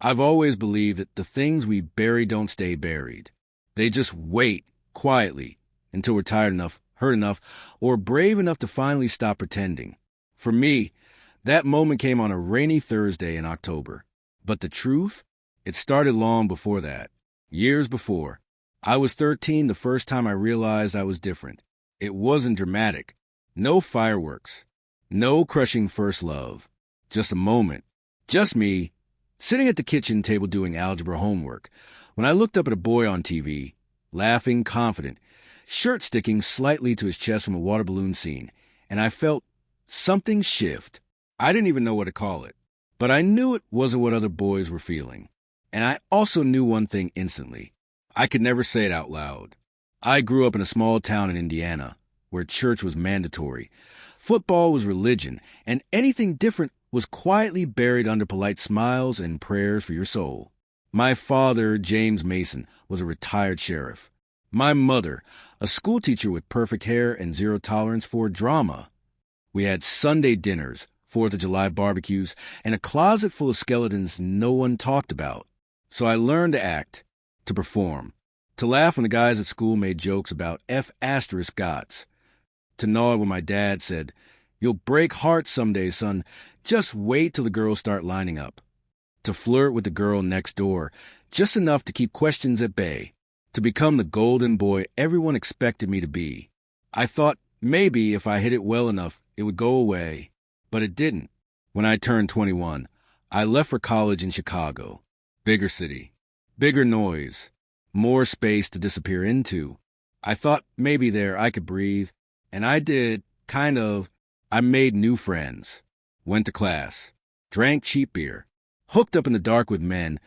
I've always believed that the things we bury don't stay buried. They just wait quietly until we're tired enough, hurt enough, or brave enough to finally stop pretending. For me, that moment came on a rainy Thursday in October. But the truth? It started long before that. Years before. I was 13 the first time I realized I was different. It wasn't dramatic. No fireworks. No crushing first love. Just a moment. Just me, sitting at the kitchen table doing algebra homework, when I looked up at a boy on TV, laughing, confident, shirt sticking slightly to his chest from a water balloon scene, and I felt something shift. I didn't even know what to call it, but I knew it wasn't what other boys were feeling. And I also knew one thing instantly. I could never say it out loud. I grew up in a small town in Indiana, where church was mandatory. Football was religion, and anything different was quietly buried under polite smiles and prayers for your soul. My father, James Mason, was a retired sheriff. My mother, a schoolteacher with perfect hair and zero tolerance for drama. We had Sunday dinners, 4th of July barbecues, and a closet full of skeletons no one talked about. So I learned to act, to perform, to laugh when the guys at school made jokes about F** gods, to nod when my dad said, "You'll break hearts someday, son. Just wait till the girls start lining up." To flirt with the girl next door, just enough to keep questions at bay. To become the golden boy everyone expected me to be. I thought maybe if I hit it well enough, it would go away. But it didn't. When I turned 21, I left for college in Chicago. Bigger city. Bigger noise. More space to disappear into. I thought maybe there I could breathe. And I did, kind of. I made new friends. Went to class. Drank cheap beer. Hooked up in the dark with men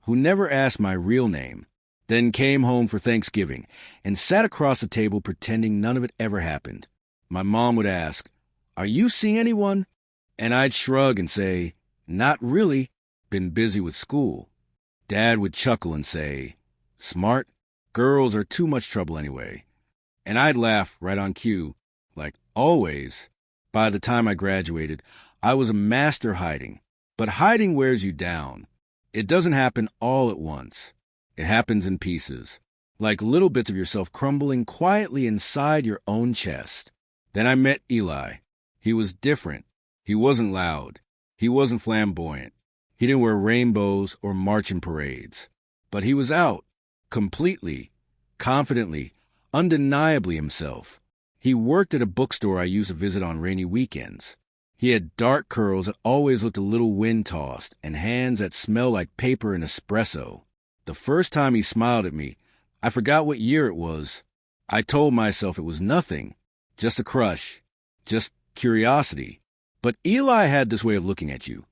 who never asked my real name. Then came home for Thanksgiving and sat across the table pretending none of it ever happened. My mom would ask, "Are you seeing anyone?" And I'd shrug and say, "Not really. Been busy with school." Dad would chuckle and say, "Smart. Girls are too much trouble anyway." And I'd laugh right on cue, like always. By the time I graduated, I was a master hiding. But hiding wears you down. It doesn't happen all at once. It happens in pieces, like little bits of yourself crumbling quietly inside your own chest. Then I met Eli. He was different. He wasn't loud. He wasn't flamboyant. He didn't wear rainbows or march in parades. But he was out, completely, confidently, undeniably himself. He worked at a bookstore I used to visit on rainy weekends. He had dark curls that always looked a little wind-tossed and hands that smelled like paper and espresso. The first time he smiled at me, I forgot what year it was. I told myself it was nothing, just a crush, just curiosity. But Eli had this way of looking at you,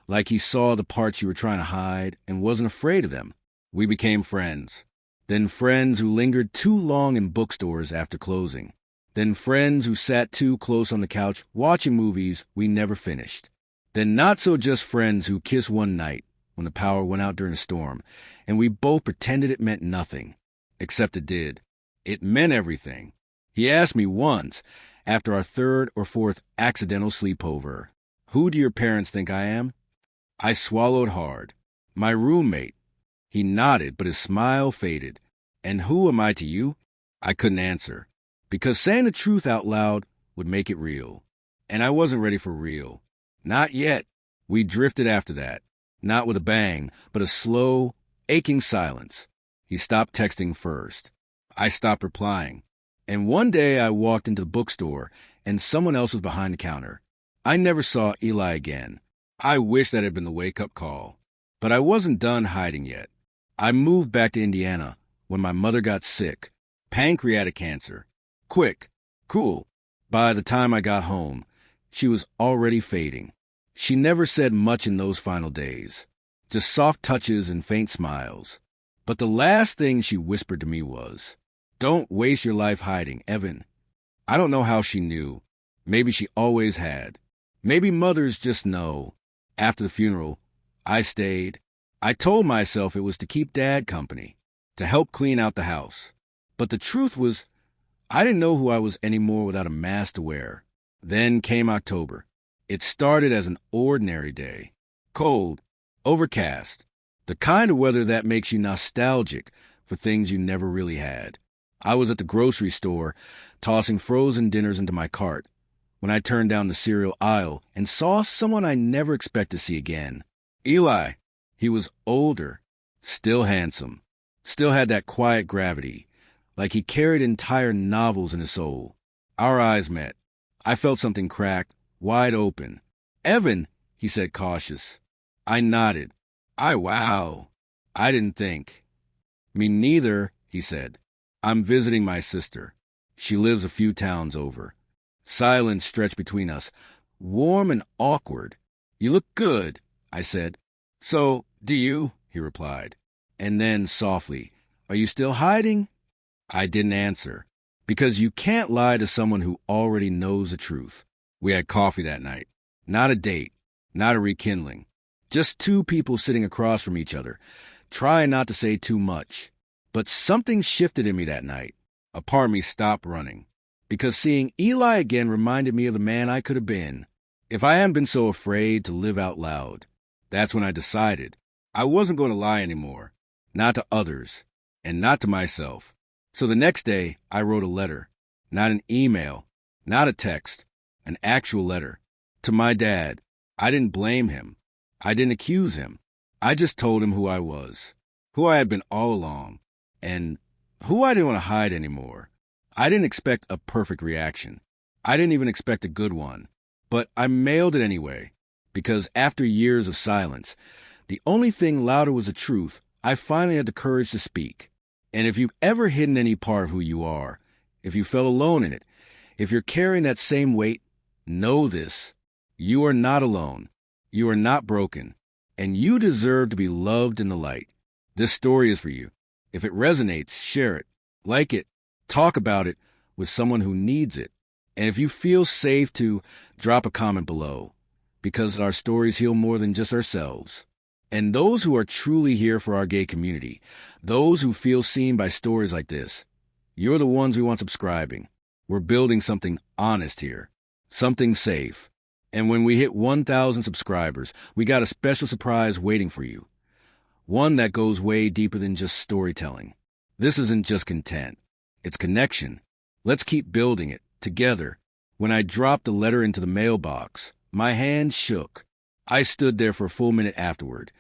like he saw the parts you were trying to hide and wasn't afraid of them. We became friends. Then friends who lingered too long in bookstores after closing. Then friends who sat too close on the couch watching movies we never finished. Then not-so-just friends who kissed one night when the power went out during a storm, and we both pretended it meant nothing. Except it did. It meant everything. He asked me once, after our third or fourth accidental sleepover, "Who do your parents think I am?" I swallowed hard. My roommate. He nodded, but his smile faded. "And who am I to you?" I couldn't answer, because saying the truth out loud would make it real. And I wasn't ready for real. Not yet. We drifted after that. Not with a bang, but a slow, aching silence. He stopped texting first. I stopped replying. And one day I walked into the bookstore, and someone else was behind the counter. I never saw Eli again. I wish that had been the wake-up call. But I wasn't done hiding yet. I moved back to Indiana when my mother got sick. Pancreatic cancer. Quick. Cool. By the time I got home, she was already fading. She never said much in those final days. Just soft touches and faint smiles. But the last thing she whispered to me was, "Don't waste your life hiding, Evan." I don't know how she knew. Maybe she always had. Maybe mothers just know. After the funeral, I stayed. I told myself it was to keep Dad company, to help clean out the house. But the truth was, I didn't know who I was anymore without a mask to wear. Then came October. It started as an ordinary day. Cold. Overcast. The kind of weather that makes you nostalgic for things you never really had. I was at the grocery store, tossing frozen dinners into my cart, when I turned down the cereal aisle and saw someone I never expect to see again. Eli. He was older, still handsome, still had that quiet gravity, like he carried entire novels in his soul. Our eyes met. I felt something crack, wide open. Evan, he said, cautious. I nodded. Wow. I didn't think. Me neither, he said. I'm visiting my sister. She lives a few towns over. Silence stretched between us, warm and awkward. You look good, I said. So, do you? He replied. And then, softly, are you still hiding? I didn't answer, because you can't lie to someone who already knows the truth. We had coffee that night. Not a date, not a rekindling. Just two people sitting across from each other, trying not to say too much. But something shifted in me that night. A part of me stopped running, because seeing Eli again reminded me of the man I could have been if I hadn't been so afraid to live out loud. That's when I decided I wasn't going to lie anymore, not to others, and not to myself. So the next day, I wrote a letter, not an email, not a text, an actual letter, to my dad. I didn't blame him. I didn't accuse him. I just told him who I was, who I had been all along, and who I didn't want to hide anymore. I didn't expect a perfect reaction. I didn't even expect a good one. But I mailed it anyway, because after years of silence, the only thing louder was the truth. I finally had the courage to speak. And if you've ever hidden any part of who you are, if you felt alone in it, if you're carrying that same weight, know this. You are not alone. You are not broken. And you deserve to be loved in the light. This story is for you. If it resonates, share it, like it, talk about it with someone who needs it. And if you feel safe to drop a comment below, because our stories heal more than just ourselves. And those who are truly here for our gay community, those who feel seen by stories like this, you're the ones we want subscribing. We're building something honest here, something safe. And when we hit 1,000 subscribers, we got a special surprise waiting for you. One that goes way deeper than just storytelling. This isn't just content. It's connection. Let's keep building it, together. When I dropped the letter into the mailbox, my hand shook. I stood there for a full minute afterward,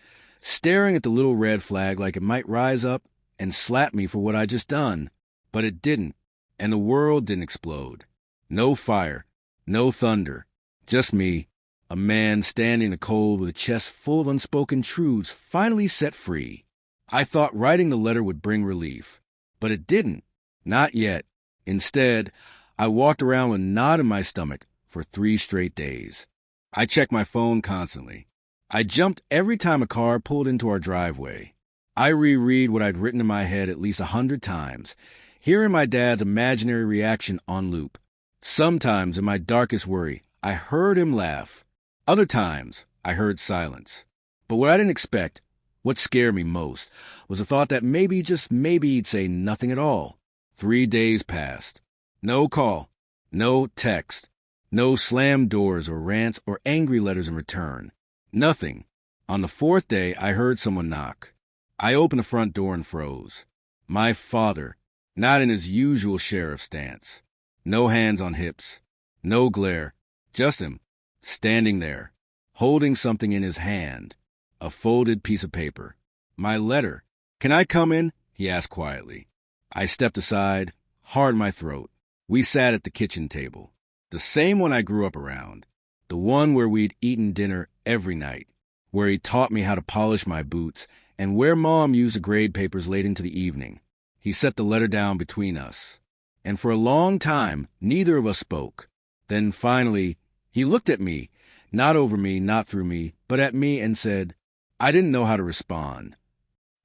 staring at the little red flag like it might rise up and slap me for what I just done. But it didn't, and the world didn't explode. No fire, no thunder, just me, a man standing in the cold with a chest full of unspoken truths, finally set free. I thought writing the letter would bring relief, but it didn't. Not yet. Instead, I walked around with a knot in my stomach for 3 straight days. I checked my phone constantly. I jumped every time a car pulled into our driveway. I reread what I'd written in my head at least 100 times, hearing my dad's imaginary reaction on loop. Sometimes, in my darkest worry, I heard him laugh. Other times, I heard silence. But what I didn't expect, what scared me most, was the thought that maybe, just maybe, he'd say nothing at all. 3 days passed. No call, no text, no slammed doors or rants or angry letters in return. Nothing. On the 4th day, I heard someone knock. I opened the front door and froze. My father, not in his usual sheriff stance. No hands on hips, no glare, just him, standing there, holding something in his hand, a folded piece of paper. My letter. "Can I come in?" he asked quietly. I stepped aside, hard in my throat. We sat at the kitchen table, the same one I grew up around, the one where we'd eaten dinner every night, where he taught me how to polish my boots, and where Mom used the grade papers late into the evening. He set the letter down between us, and for a long time, neither of us spoke. Then finally, he looked at me, not over me, not through me, but at me, and said, I didn't know how to respond.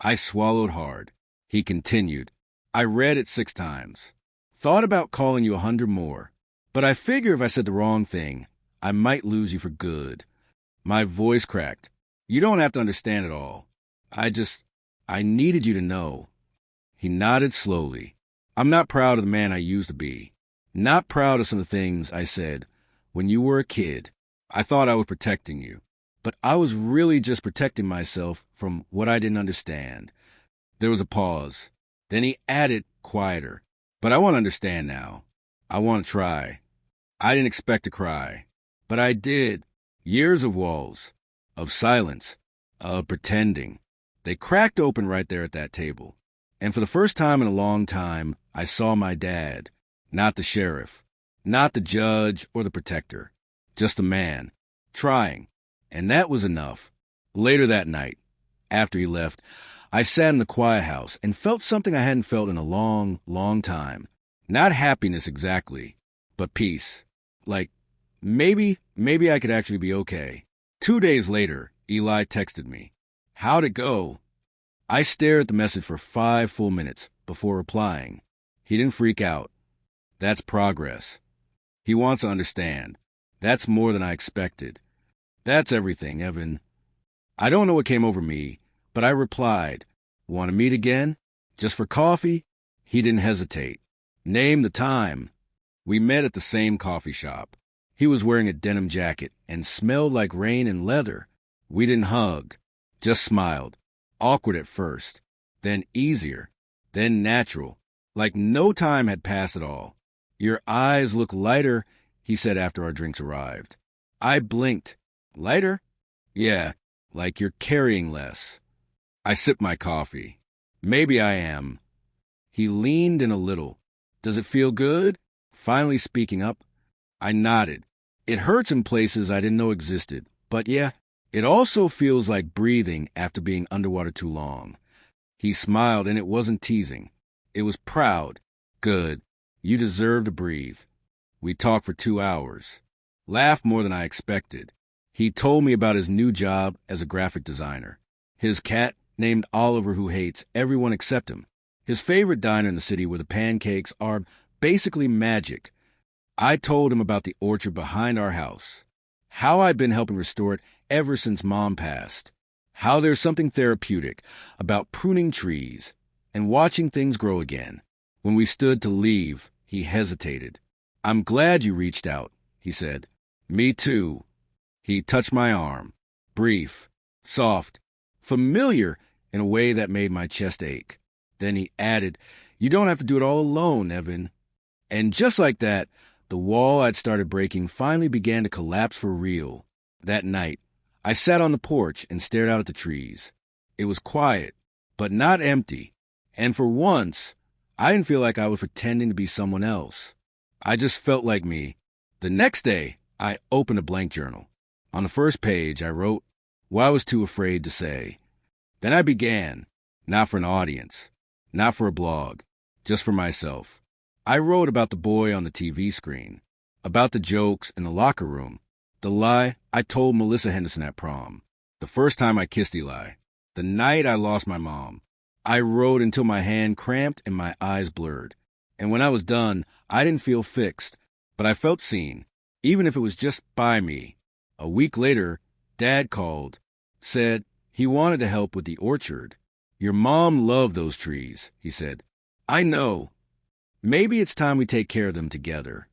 I swallowed hard. He continued, I read it 6 times. Thought about calling you 100 more, but I figure if I said the wrong thing, I might lose you for good. My voice cracked. You don't have to understand it all. I needed you to know. He nodded slowly. I'm not proud of the man I used to be. Not proud of some of the things I said when you were a kid. I thought I was protecting you. but I was really just protecting myself from what I didn't understand. There was a pause. Then he added, quieter. But I want to understand now. I want to try. I didn't expect to cry. But I did. Years of walls. Of silence. Of pretending. They cracked open right there at that table. And for the first time in a long time, I saw my dad. Not the sheriff. Not the judge or the protector. Just a man. Trying. And that was enough. Later that night, after he left, I sat in the quiet house and felt something I hadn't felt in a long, long time. Not happiness exactly, but peace. Like, maybe I could actually be okay. 2 days later, Eli texted me. How'd it go? I stared at the message for 5 full minutes before replying. He didn't freak out. That's progress. He wants to understand. That's more than I expected. That's everything, Evan. I don't know what came over me, but I replied, want to meet again? Just for coffee? He didn't hesitate. Name the time. We met at the same coffee shop. He was wearing a denim jacket and smelled like rain and leather. We didn't hug, just smiled. Awkward at first, then easier, then natural, like no time had passed at all. Your eyes look lighter, he said after our drinks arrived. I blinked. Lighter? Yeah, like you're carrying less. I sipped my coffee. Maybe I am. He leaned in a little. Does it feel good? Finally speaking up. I nodded. It hurts in places I didn't know existed, but yeah, it also feels like breathing after being underwater too long. He smiled, and it wasn't teasing. It was proud. Good. You deserve to breathe. We talked for 2 hours. Laughed more than I expected. He told me about his new job as a graphic designer. His cat, named Oliver, who hates everyone except him. His favorite diner in the city where the pancakes are basically magic. I told him about the orchard behind our house. How I'd been helping restore it ever since Mom passed. How there's something therapeutic about pruning trees and watching things grow again. When we stood to leave, he hesitated. I'm glad you reached out, he said. Me too. He touched my arm. Brief, soft, familiar in a way that made my chest ache. Then he added, you don't have to do it all alone, Evan. And just like that, the wall I'd started breaking finally began to collapse for real. That night, I sat on the porch and stared out at the trees. It was quiet, but not empty. And for once, I didn't feel like I was pretending to be someone else. I just felt like me. The next day, I opened a blank journal. On the first page, I wrote what I was too afraid to say. Then I began, not for an audience, not for a blog, just for myself. I wrote about the boy on the TV screen, about the jokes in the locker room, the lie I told Melissa Henderson at prom, the first time I kissed Eli, the night I lost my mom. I wrote until my hand cramped and my eyes blurred. And when I was done, I didn't feel fixed, but I felt seen, even if it was just by me. A week later, Dad called, said he wanted to help with the orchard. Your mom loved those trees, he said. I know. Maybe it's time we take care of them together.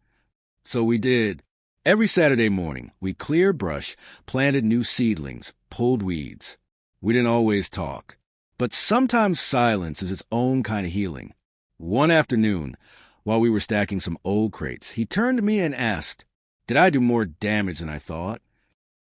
So we did. Every Saturday morning, we cleared brush, planted new seedlings, pulled weeds. We didn't always talk, but sometimes silence is its own kind of healing. One afternoon, while we were stacking some old crates, he turned to me and asked, did I do more damage than I thought?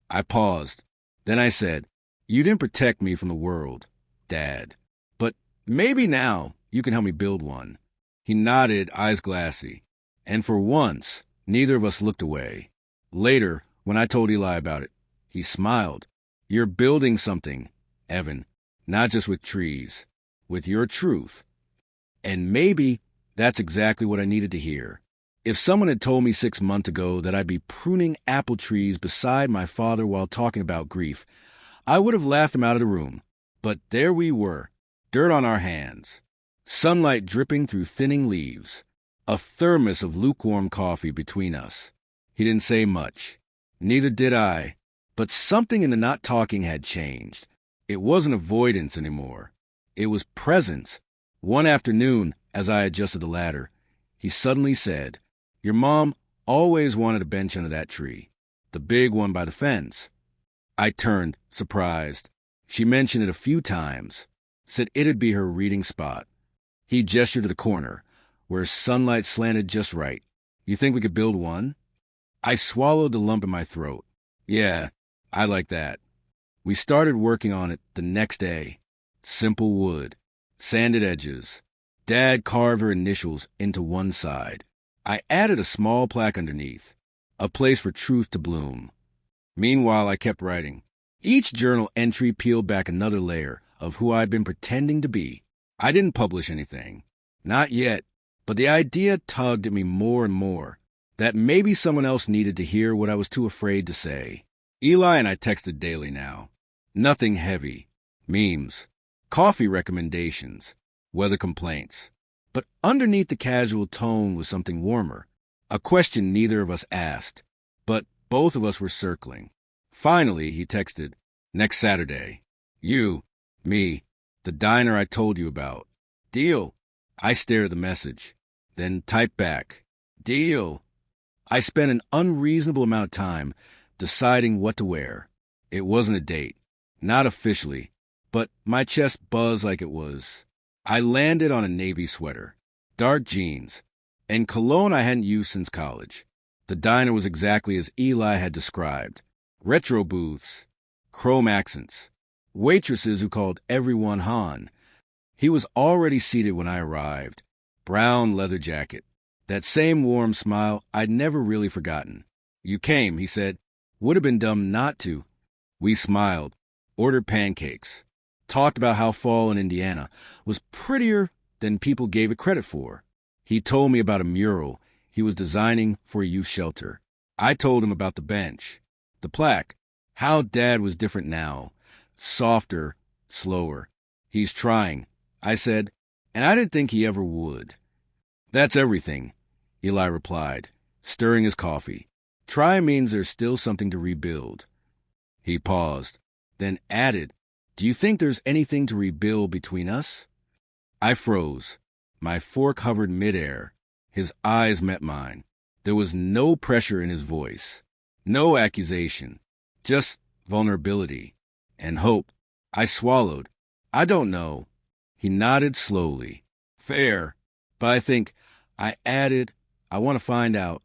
I paused. Then I said, you didn't protect me from the world, Dad. But maybe now you can help me build one. He nodded, eyes glassy. And for once, neither of us looked away. Later, when I told Eli about it, he smiled. You're building something, Evan, not just with trees, with your truth. And maybe that's exactly what I needed to hear. If someone had told me 6 months ago that I'd be pruning apple trees beside my father while talking about grief, I would have laughed him out of the room. But there we were, dirt on our hands, sunlight dripping through thinning leaves, a thermos of lukewarm coffee between us. He didn't say much. Neither did I. But something in the not talking had changed. It wasn't avoidance anymore. It was presence. One afternoon, as I adjusted the ladder, he suddenly said, your mom always wanted a bench under that tree, the big one by the fence. I turned, surprised. She mentioned it a few times, said it'd be her reading spot. He gestured to the corner, where sunlight slanted just right. You think we could build one? I swallowed the lump in my throat. Yeah, I like that. We started working on it the next day. Simple wood, sanded edges. Dad carved her initials into one side. I added a small plaque underneath, a place for truth to bloom. Meanwhile, I kept writing. Each journal entry peeled back another layer of who I'd been pretending to be. I didn't publish anything. Not yet, but the idea tugged at me more and more, that maybe someone else needed to hear what I was too afraid to say. Eli and I texted daily now. Nothing heavy. Memes. Coffee recommendations. Weather complaints. But underneath the casual tone was something warmer. A question neither of us asked, but both of us were circling. Finally, he texted, next Saturday. You, me, the diner I told you about. Deal. I stared at the message, then typed back. Deal. I spent an unreasonable amount of time deciding what to wear. It wasn't a date, not officially, but my chest buzzed like it was. I landed on a navy sweater, dark jeans, and cologne I hadn't used since college. The diner was exactly as Eli had described. Retro booths, chrome accents, waitresses who called everyone Han. He was already seated when I arrived. Brown leather jacket. That same warm smile I'd never really forgotten. You came, he said. Would have been dumb not to. We smiled, ordered pancakes, talked about how fall in Indiana was prettier than people gave it credit for. He told me about a mural he was designing for a youth shelter. I told him about the bench, the plaque, how Dad was different now, softer, slower. He's trying, I said, and I didn't think he ever would. That's everything, Eli replied, stirring his coffee. Try means there's still something to rebuild. He paused, then added, Do you think there's anything to rebuild between us? I froze. My fork hovered midair. His eyes met mine. There was no pressure in his voice, no accusation, just vulnerability and hope. I swallowed. I don't know. He nodded slowly. Fair. But I think, I added, I want to find out.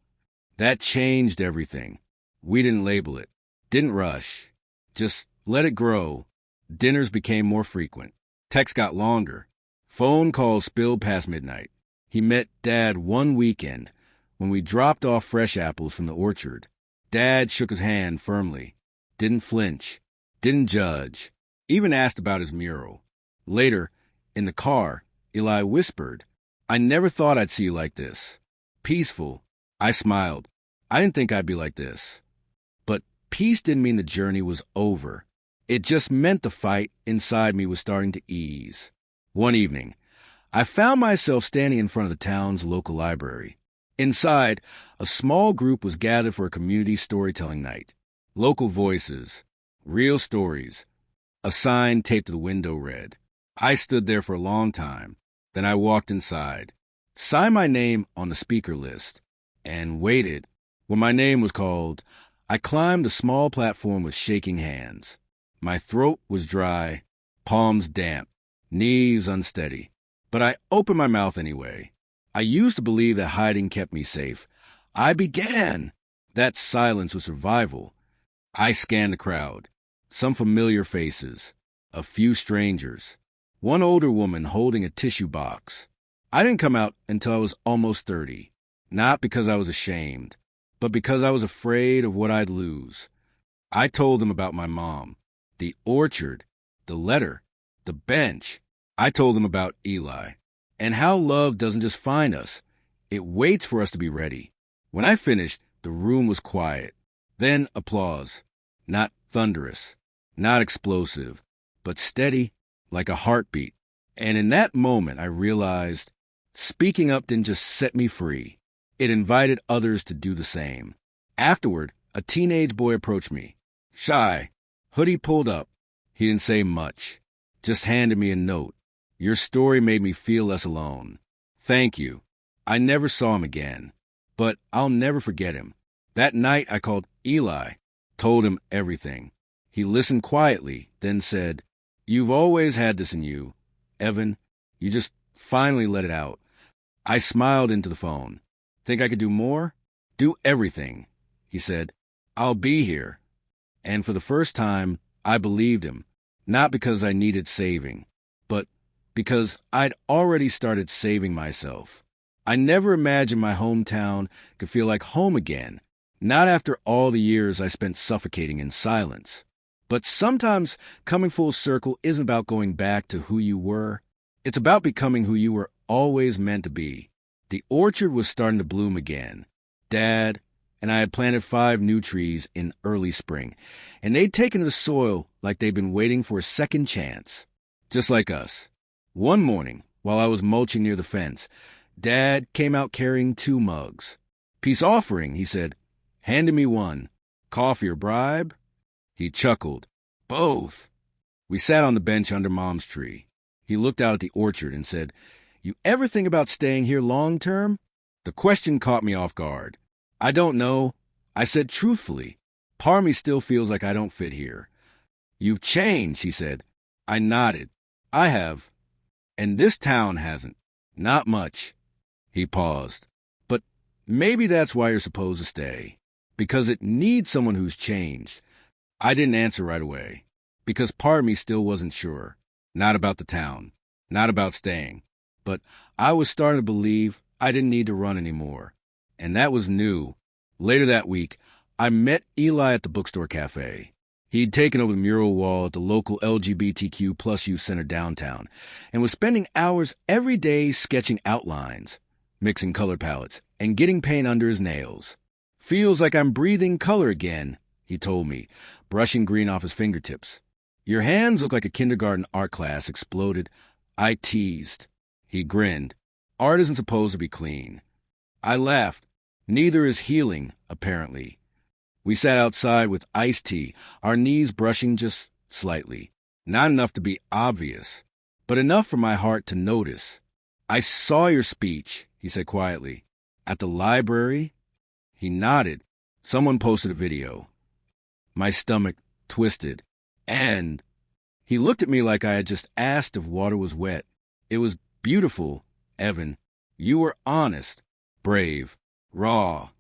That changed everything. We didn't label it, didn't rush, just let it grow. Dinners became more frequent. Texts got longer. Phone calls spilled past midnight. He met Dad one weekend when we dropped off fresh apples from the orchard. Dad shook his hand firmly, didn't flinch, didn't judge, even asked about his mural. Later, in the car, Eli whispered, I never thought I'd see you like this. Peaceful. I smiled. I didn't think I'd be like this. But peace didn't mean the journey was over. It just meant the fight inside me was starting to ease. One evening, I found myself standing in front of the town's local library. Inside, a small group was gathered for a community storytelling night. Local voices, real stories. A sign taped to the window read. I stood there for a long time. Then I walked inside, signed my name on the speaker list, and waited. When my name was called, I climbed a small platform with shaking hands. My throat was dry, palms damp, knees unsteady. But I opened my mouth anyway. I used to believe that hiding kept me safe. I began. That silence was survival. I scanned the crowd. Some familiar faces. A few strangers. One older woman holding a tissue box. I didn't come out until I was almost 30. Not because I was ashamed, but because I was afraid of what I'd lose. I told them about my mom, the orchard, the letter, the bench. I told them about Eli, and how love doesn't just find us. It waits for us to be ready. When I finished, the room was quiet. Then applause. Not thunderous, not explosive, but steady, like a heartbeat. And in that moment, I realized speaking up didn't just set me free. It invited others to do the same. Afterward, a teenage boy approached me. Shy. Hoodie pulled up. He didn't say much. Just handed me a note. Your story made me feel less alone. Thank you. I never saw him again, but I'll never forget him. That night I called Eli, told him everything. He listened quietly, then said, "You've always had this in you, Evan. You just finally let it out." I smiled into the phone. "Think I could do more?" "Do everything," he said. "I'll be here." And for the first time, I believed him, not because I needed saving, but because I'd already started saving myself. I never imagined my hometown could feel like home again, not after all the years I spent suffocating in silence. But sometimes coming full circle isn't about going back to who you were. It's about becoming who you were always meant to be. The orchard was starting to bloom again. Dad and I had planted 5 new trees in early spring, and they'd taken to the soil like they'd been waiting for a second chance. Just like us. One morning, while I was mulching near the fence, Dad came out carrying 2 mugs. "Peace offering," he said. "Handed me one. Coffee or bribe?" He chuckled. "Both." We sat on the bench under Mom's tree. He looked out at the orchard and said, "You ever think about staying here long term?" The question caught me off guard. "I don't know," I said truthfully. "Part of me still feels like I don't fit here." "You've changed," he said. I nodded. "I have. And this town hasn't. Not much." He paused. "But maybe that's why you're supposed to stay. Because it needs someone who's changed." I didn't answer right away. Because part of me still wasn't sure. Not about the town. Not about staying. But I was starting to believe I didn't need to run anymore. And that was new. Later that week, I met Eli at the bookstore cafe. He'd taken over the mural wall at the local LGBTQ plus youth center downtown and was spending hours every day sketching outlines, mixing color palettes, and getting paint under his nails. "Feels like I'm breathing color again," he told me, brushing green off his fingertips. "Your hands look like a kindergarten art class exploded." I teased. He grinned. "Art isn't supposed to be clean." I laughed. "Neither is healing, apparently." We sat outside with iced tea, our knees brushing just slightly. Not enough to be obvious, but enough for my heart to notice. "I saw your speech," he said quietly. "At the library?" He nodded. "Someone posted a video." My stomach twisted. "And?" He looked at me like I had just asked if water was wet. "It was beautiful, Evan. You were honest, brave, raw."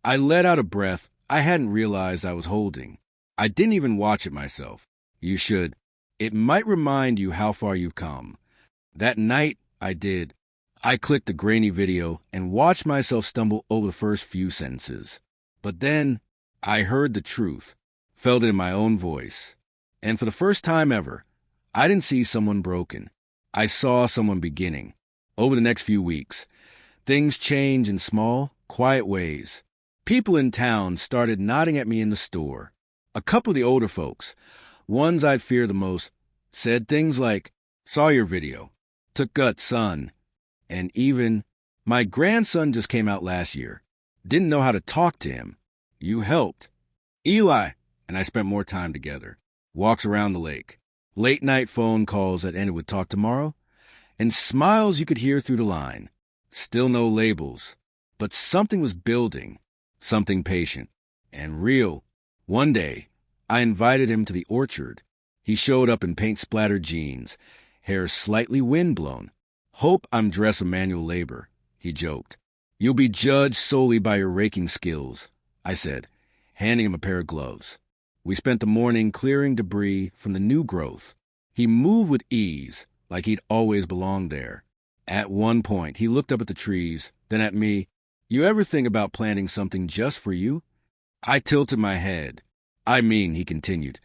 I let out a breath I hadn't realized I was holding. I didn't even watch it myself. "You should. It might remind you how far you've come." That night, I did. I clicked the grainy video and watched myself stumble over the first few sentences. But then, I heard the truth, felt it in my own voice. And for the first time ever, I didn't see someone broken. I saw someone beginning. Over the next few weeks, things changed in small, quiet ways. People in town started nodding at me in the store. A couple of the older folks, ones I'd fear the most, said things like, "Saw your video. Took guts, son." And even, "My grandson just came out last year. Didn't know how to talk to him. You helped." Eli and I spent more time together. Walks around the lake. Late night phone calls that ended with "talk tomorrow." And smiles you could hear through the line. Still no labels. But something was building. Something patient. And real. One day, I invited him to the orchard. He showed up in paint-splattered jeans, hair slightly windblown. "Hope I'm dressed for manual labor," he joked. "You'll be judged solely by your raking skills," I said, handing him a pair of gloves. We spent the morning clearing debris from the new growth. He moved with ease, like he'd always belonged there. At one point, he looked up at the trees, then at me. "You ever think about planting something just for you?" I tilted my head. "I mean," he continued,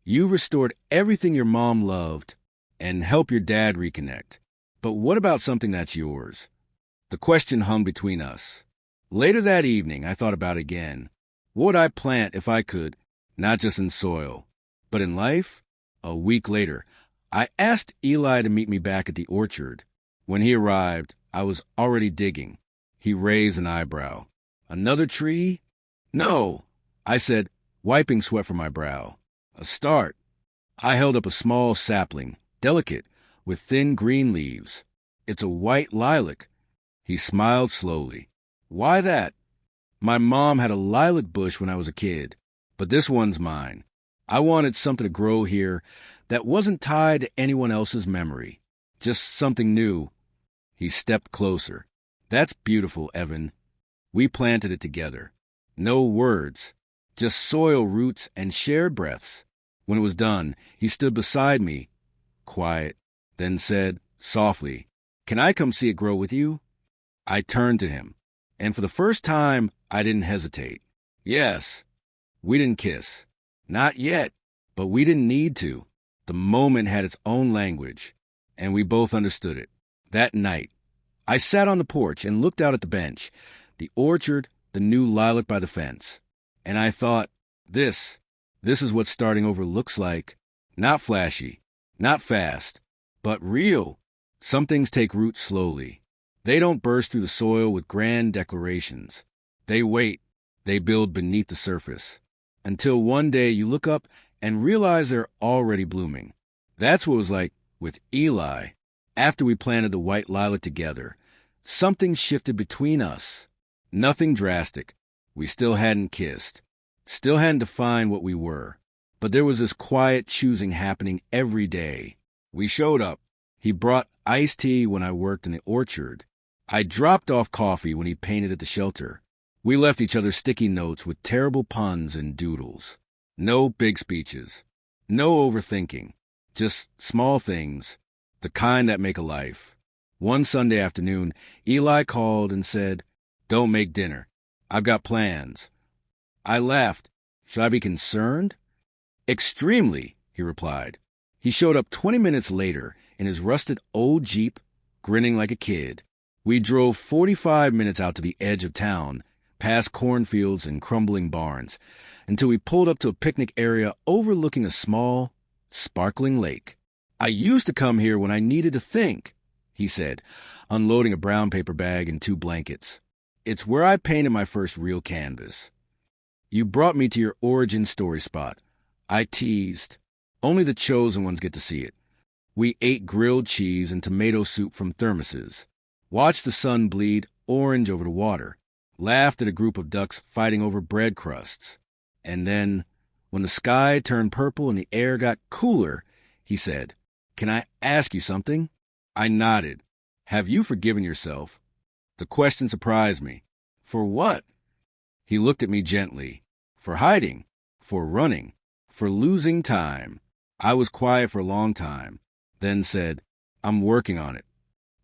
"you restored everything your mom loved and helped your dad reconnect. But what about something that's yours?" The question hung between us. Later that evening, I thought about it again. What would I plant if I could, not just in soil, but in life? A week later, I asked Eli to meet me back at the orchard. When he arrived, I was already digging. He raised an eyebrow. "Another tree?" "No," I said, wiping sweat from my brow. "A start." I held up a small sapling, delicate, with thin green leaves. "It's a white lilac." He smiled slowly. "Why that?" "My mom had a lilac bush when I was a kid, but this one's mine. I wanted something to grow here that wasn't tied to anyone else's memory. Just something new. He stepped closer. That's beautiful, Evan. We planted it together. No words, just soil, roots, and shared breaths. When it was done, he stood beside me, quiet, then said, softly, "Can I come see it grow with you?" I turned to him, and for the first time, I didn't hesitate. Yes. We didn't kiss. Not yet, but we didn't need to. The moment had its own language, and we both understood it. That night, I sat on the porch and looked out at the bench, the orchard, the new lilac by the fence, and I thought, this is what starting over looks like. Not flashy, not fast, but real. Some things take root slowly. They don't burst through the soil with grand declarations. They wait, they build beneath the surface, until one day you look up and realize they're already blooming. That's what it was like with Eli. After we planted the white lilac together, something shifted between us. Nothing drastic. We still hadn't kissed, still hadn't defined what we were. But there was this quiet choosing happening every day. We showed up. He brought iced tea when I worked in the orchard. I dropped off coffee when he painted at the shelter. We left each other sticky notes with terrible puns and doodles. No big speeches. No overthinking. Just small things, the kind that make a life. One Sunday afternoon, Eli called and said, "Don't make dinner. I've got plans." I laughed. Should I be concerned? "Extremely," he replied. He showed up 20 minutes later in his rusted old Jeep, grinning like a kid. We drove 45 minutes out to the edge of town, past cornfields and crumbling barns, until we pulled up to a picnic area overlooking a small, sparkling lake. "I used to come here when I needed to think," he said, unloading a brown paper bag and 2 blankets. "It's where I painted my first real canvas." "You brought me to your origin story spot," I teased. "Only the chosen ones get to see it." We ate grilled cheese and tomato soup from thermoses, watched the sun bleed orange over the water, laughed at a group of ducks fighting over bread crusts. And then, when the sky turned purple and the air got cooler, he said, "Can I ask you something?" I nodded. "Have you forgiven yourself?" The question surprised me. "For what?" He looked at me gently. "For hiding, for running, for losing time." I was quiet for a long time, then said, "I'm working on it."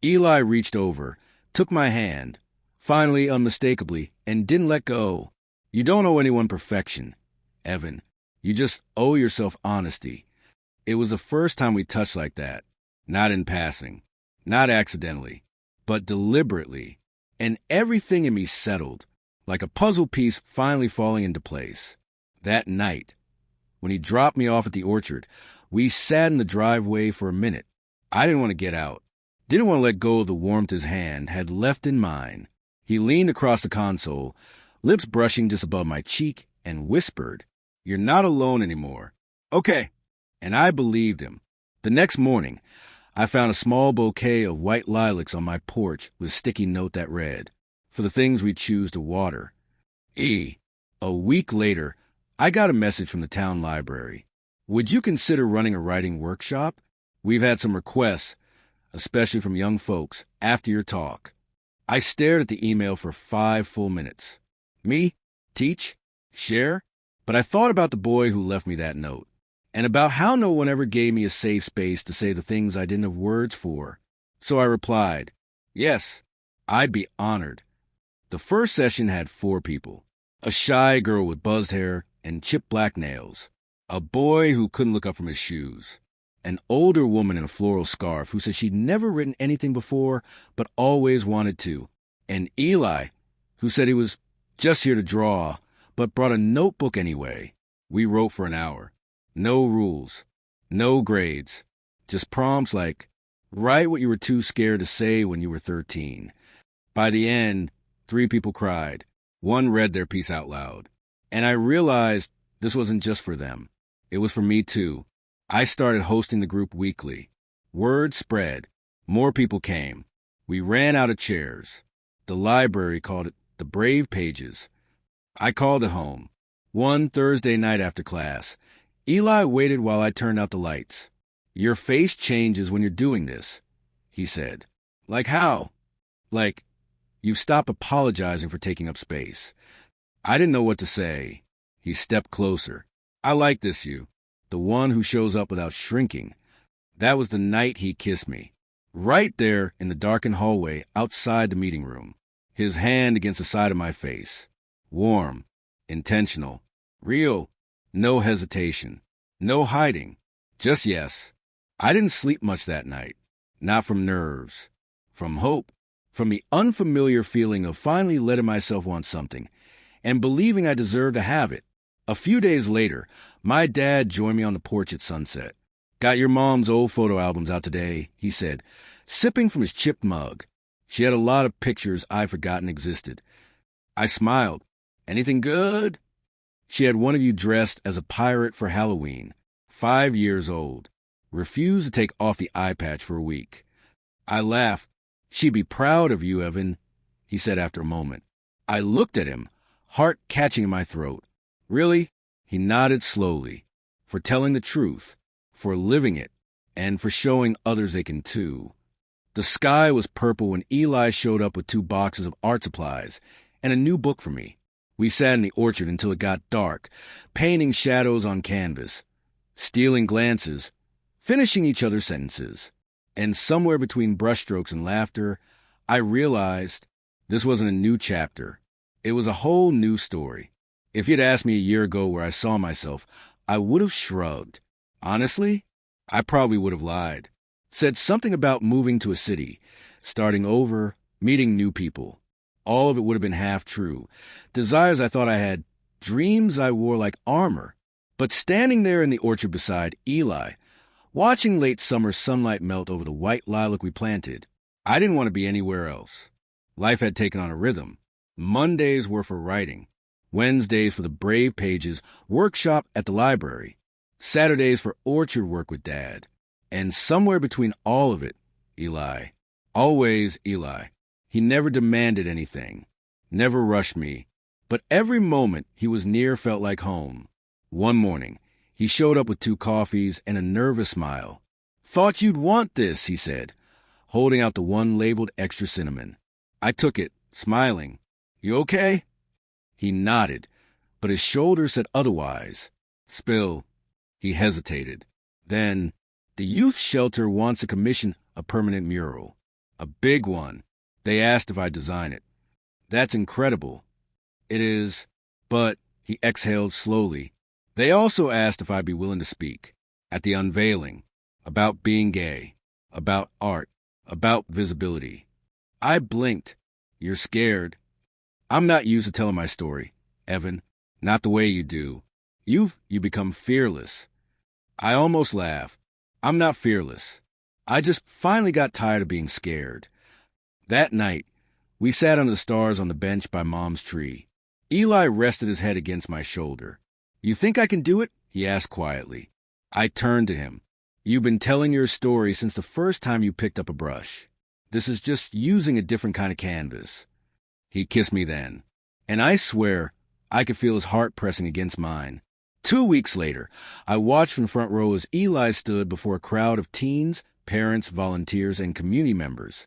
Eli reached over, took my hand, finally unmistakably, and didn't let go. "You don't owe anyone perfection, Evan. You just owe yourself honesty." It was the first time we touched like that, not in passing, not accidentally, but deliberately, and everything in me settled, like a puzzle piece finally falling into place. That night, when he dropped me off at the orchard, we sat in the driveway for a minute. I didn't want to get out. Didn't want to let go of the warmth his hand had left in mine. He leaned across the console, lips brushing just above my cheek, and whispered, "You're not alone anymore." "Okay." And I believed him. The next morning, I found a small bouquet of white lilacs on my porch with a sticky note that read, "For the things we choose to water." A week later, I got a message from the town library. "Would you consider running a writing workshop? We've had some requests, especially from young folks, after your talk." I stared at the email for 5 full minutes. Me? Teach? Share? But I thought about the boy who left me that note, and about how no one ever gave me a safe space to say the things I didn't have words for. So I replied, yes, I'd be honored. The first session had 4 people. A shy girl with buzzed hair and chipped black nails. A boy who couldn't look up from his shoes. An older woman in a floral scarf who said she'd never written anything before but always wanted to. And Eli, who said he was just here to draw, but brought a notebook anyway. We wrote for an hour. No rules. No grades. Just prompts like, write what you were too scared to say when you were 13. By the end, 3 people cried. 1 read their piece out loud. And I realized this wasn't just for them. It was for me too. I started hosting the group weekly. Word spread. More people came. We ran out of chairs. The library called it the Brave Pages. I called it home. One Thursday night after class, Eli waited while I turned out the lights. Your face changes when you're doing this, he said. Like how? Like, you've stopped apologizing for taking up space. I didn't know what to say. He stepped closer. I like this you. The one who shows up without shrinking. That was the night he kissed me. Right there in the darkened hallway outside the meeting room. His hand against the side of my face. Warm. Intentional. Real. No hesitation. No hiding. Just yes. I didn't sleep much that night. Not from nerves. From hope. From the unfamiliar feeling of finally letting myself want something and believing I deserved to have it. A few days later, my dad joined me on the porch at sunset. Got your mom's old photo albums out today, he said, sipping from his chipped mug. She had a lot of pictures I'd forgotten existed. I smiled. Anything good? She had one of you dressed as a pirate for Halloween, 5 years old. Refused to take off the eye patch for a week. I laughed. She'd be proud of you, Evan, he said after a moment. I looked at him, heart catching in my throat. Really? He nodded slowly. For telling the truth, for living it, and for showing others they can too. The sky was purple when Eli showed up with 2 boxes of art supplies and a new book for me. We sat in the orchard until it got dark, painting shadows on canvas, stealing glances, finishing each other's sentences. And somewhere between brushstrokes and laughter, I realized this wasn't a new chapter. It was a whole new story. If you'd asked me a year ago where I saw myself, I would have shrugged. Honestly, I probably would have lied. Said something about moving to a city, starting over, meeting new people. All of it would have been half true. Desires I thought I had, dreams I wore like armor. But standing there in the orchard beside Eli, watching late summer sunlight melt over the white lilac we planted, I didn't want to be anywhere else. Life had taken on a rhythm. Mondays were for writing. Wednesdays for the Brave Pages workshop at the library. Saturdays for orchard work with Dad. And somewhere between all of it, Eli. Always Eli. He never demanded anything. Never rushed me. But every moment he was near felt like home. One morning, he showed up with 2 coffees and a nervous smile. Thought you'd want this, he said, holding out the one labeled extra cinnamon. I took it, smiling. You okay? He nodded, but his shoulder said otherwise. Spill. He hesitated. Then, the youth shelter wants to commission a permanent mural. A big one. They asked if I'd design it. That's incredible. It is, but, he exhaled slowly. They also asked if I'd be willing to speak, at the unveiling, about being gay, about art, about visibility. I blinked. You're scared. I'm not used to telling my story, Evan. Not the way you do. You become fearless. I almost laughed. I'm not fearless. I just finally got tired of being scared. That night, we sat under the stars on the bench by Mom's tree. Eli rested his head against my shoulder. You think I can do it? He asked quietly. I turned to him. You've been telling your story since the first time you picked up a brush. This is just using a different kind of canvas. He kissed me then, and I swear I could feel his heart pressing against mine. 2 weeks later, I watched from the front row as Eli stood before a crowd of teens, parents, volunteers, and community members.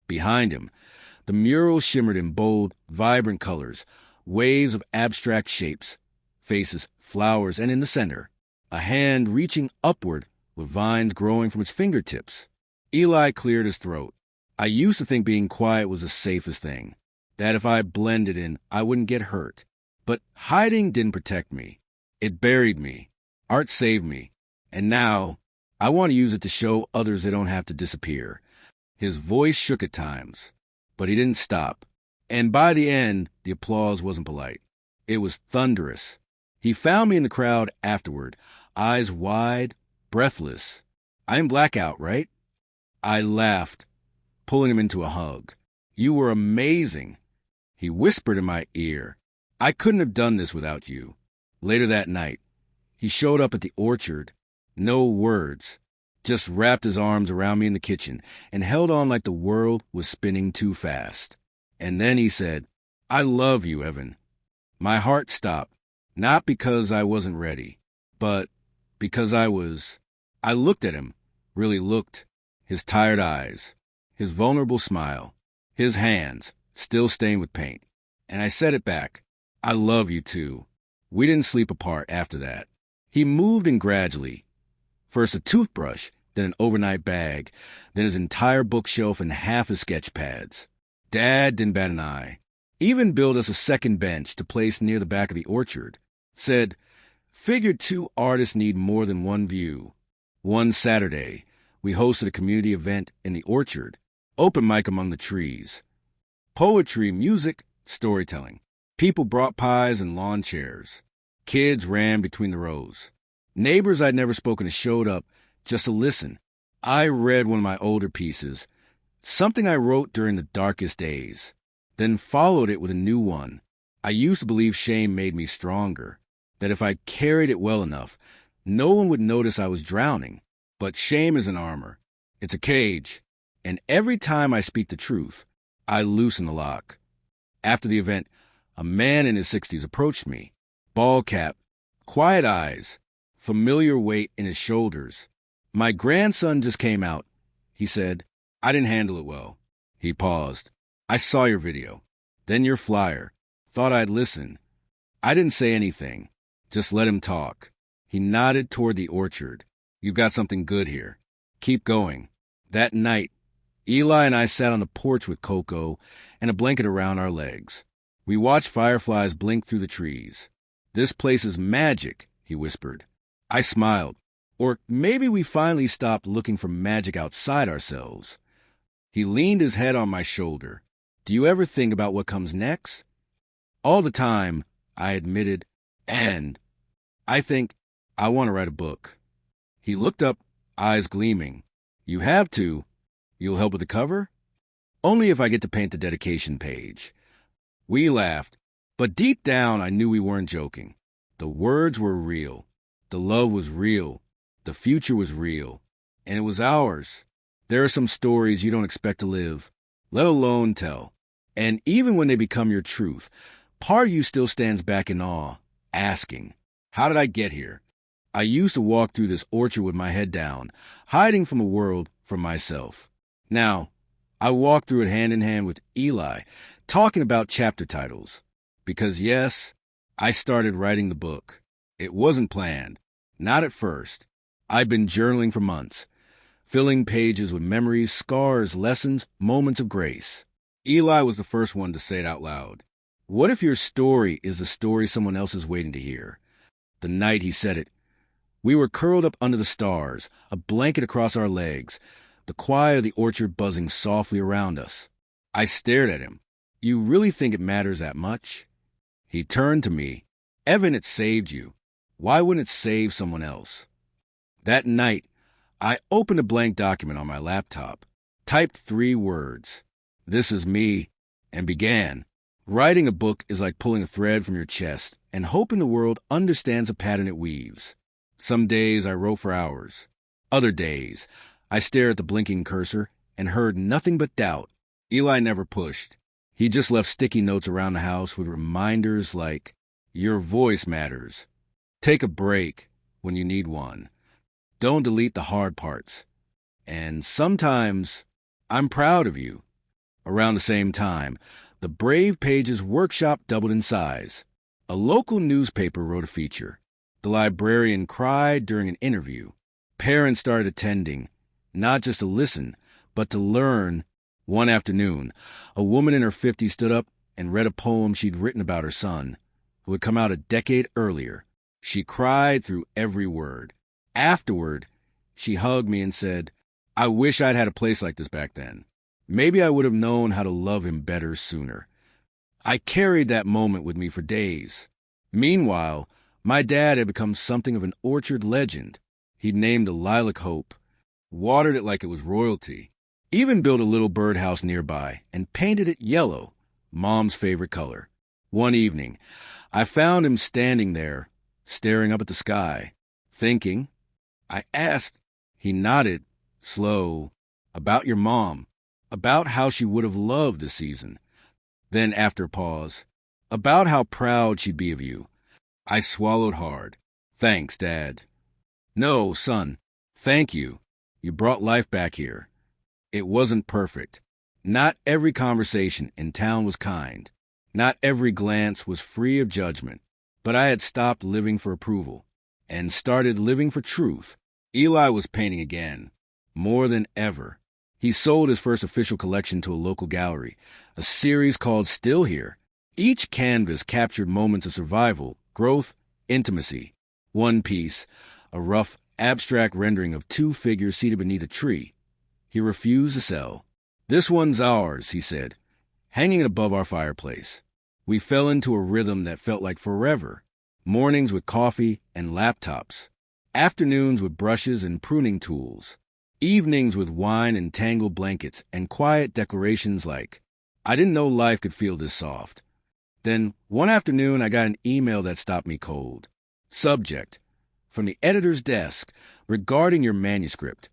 Behind him, the mural shimmered in bold, vibrant colors, waves of abstract shapes, faces, flowers, and in the center, a hand reaching upward with vines growing from its fingertips. Eli cleared his throat. I used to think being quiet was the safest thing, that if I blended in, I wouldn't get hurt. But hiding didn't protect me. It buried me. Art saved me. And now, I want to use it to show others they don't have to disappear. His voice shook at times, but he didn't stop. And by the end, the applause wasn't polite. It was thunderous. He found me in the crowd afterward, eyes wide, breathless. I'm blackout, right? I laughed, pulling him into a hug. You were amazing. He whispered in my ear. I couldn't have done this without you. Later that night, he showed up at the orchard. No words. Just wrapped his arms around me in the kitchen and held on like the world was spinning too fast. And then he said, I love you, Evan. My heart stopped, not because I wasn't ready, but because I looked at him, really looked, his tired eyes, his vulnerable smile, his hands, still stained with paint. And I said it back, I love you too. We didn't sleep apart after that. He moved in gradually. First a toothbrush, then an overnight bag, then his entire bookshelf and half his sketch pads. Dad didn't bat an eye. Even built us a second bench to place near the back of the orchard. Said, figured two artists need more than one view. One Saturday, we hosted a community event in the orchard, open mic among the trees. Poetry, music, storytelling. People brought pies and lawn chairs. Kids ran between the rows. Neighbors I'd never spoken to showed up just to listen. I read one of my older pieces, something I wrote during the darkest days, then followed it with a new one. I used to believe shame made me stronger, that if I carried it well enough, no one would notice I was drowning. But shame is an armor. It's a cage. And every time I speak the truth, I loosen the lock. After the event, a man in his 60s approached me. Bald cap, quiet eyes, familiar weight in his shoulders. My grandson just came out. He said, I didn't handle it well. He paused. I saw your video, then your flyer. Thought I'd listen. I didn't say anything. Just let him talk. He nodded toward the orchard. You've got something good here. Keep going. That night, Eli and I sat on the porch with Coco and a blanket around our legs. We watched fireflies blink through the trees. This place is magic, he whispered. I smiled. Or maybe we finally stopped looking for magic outside ourselves. He leaned his head on my shoulder. Do you ever think about what comes next? All the time, I admitted, and I think I want to write a book. He looked up, eyes gleaming. You have to. You'll help with the cover? Only if I get to paint the dedication page. We laughed, but deep down I knew we weren't joking. The words were real. The love was real. The future was real. And it was ours. There are some stories you don't expect to live, let alone tell. And even when they become your truth, part of you still stands back in awe, asking, how did I get here? I used to walk through this orchard with my head down, hiding from the world, from myself. Now, I walk through it hand in hand with Eli, talking about chapter titles. Because yes, I started writing the book. It wasn't planned. Not at first. I'd been journaling for months, filling pages with memories, scars, lessons, moments of grace. Eli was the first one to say it out loud. What if your story is the story someone else is waiting to hear? The night he said it, we were curled up under the stars, a blanket across our legs, the quiet of the orchard buzzing softly around us. I stared at him. You really think it matters that much? He turned to me. Evan, it saved you. Why wouldn't it save someone else? That night, I opened a blank document on my laptop, typed 3 words. This is me, and began. Writing a book is like pulling a thread from your chest and hoping the world understands the pattern it weaves. Some days I wrote for hours. Other days, I stared at the blinking cursor and heard nothing but doubt. Eli never pushed. He just left sticky notes around the house with reminders like, your voice matters. Take a break when you need one. Don't delete the hard parts. And sometimes, I'm proud of you. Around the same time, the Brave Pages workshop doubled in size. A local newspaper wrote a feature. The librarian cried during an interview. Parents started attending, not just to listen, but to learn. One afternoon, a woman in her 50s stood up and read a poem she'd written about her son, who had come out a decade earlier. She cried through every word. Afterward, she hugged me and said, I wish I'd had a place like this back then. Maybe I would have known how to love him better sooner. I carried that moment with me for days. Meanwhile, my dad had become something of an orchard legend. He'd named the lilac hope, watered it like it was royalty, even built a little birdhouse nearby and painted it yellow, Mom's favorite color. One evening, I found him standing there, staring up at the sky, thinking. I asked. He nodded, slow, about your mom, about how she would have loved the season. Then, after a pause, about how proud she'd be of you. I swallowed hard. Thanks, Dad. No, son. Thank you. You brought life back here. It wasn't perfect. Not every conversation in town was kind. Not every glance was free of judgment. But I had stopped living for approval and started living for truth. Eli was painting again, more than ever. He sold his first official collection to a local gallery, a series called Still Here. Each canvas captured moments of survival, growth, intimacy. One piece, a rough, abstract rendering of two figures seated beneath a tree. He refused to sell. "This one's ours," he said, hanging it above our fireplace. We fell into a rhythm that felt like forever. Mornings with coffee and laptops. Afternoons with brushes and pruning tools. Evenings with wine and tangled blankets and quiet declarations like, "I didn't know life could feel this soft." Then, one afternoon, I got an email that stopped me cold. Subject: from the editor's desk, regarding your manuscript.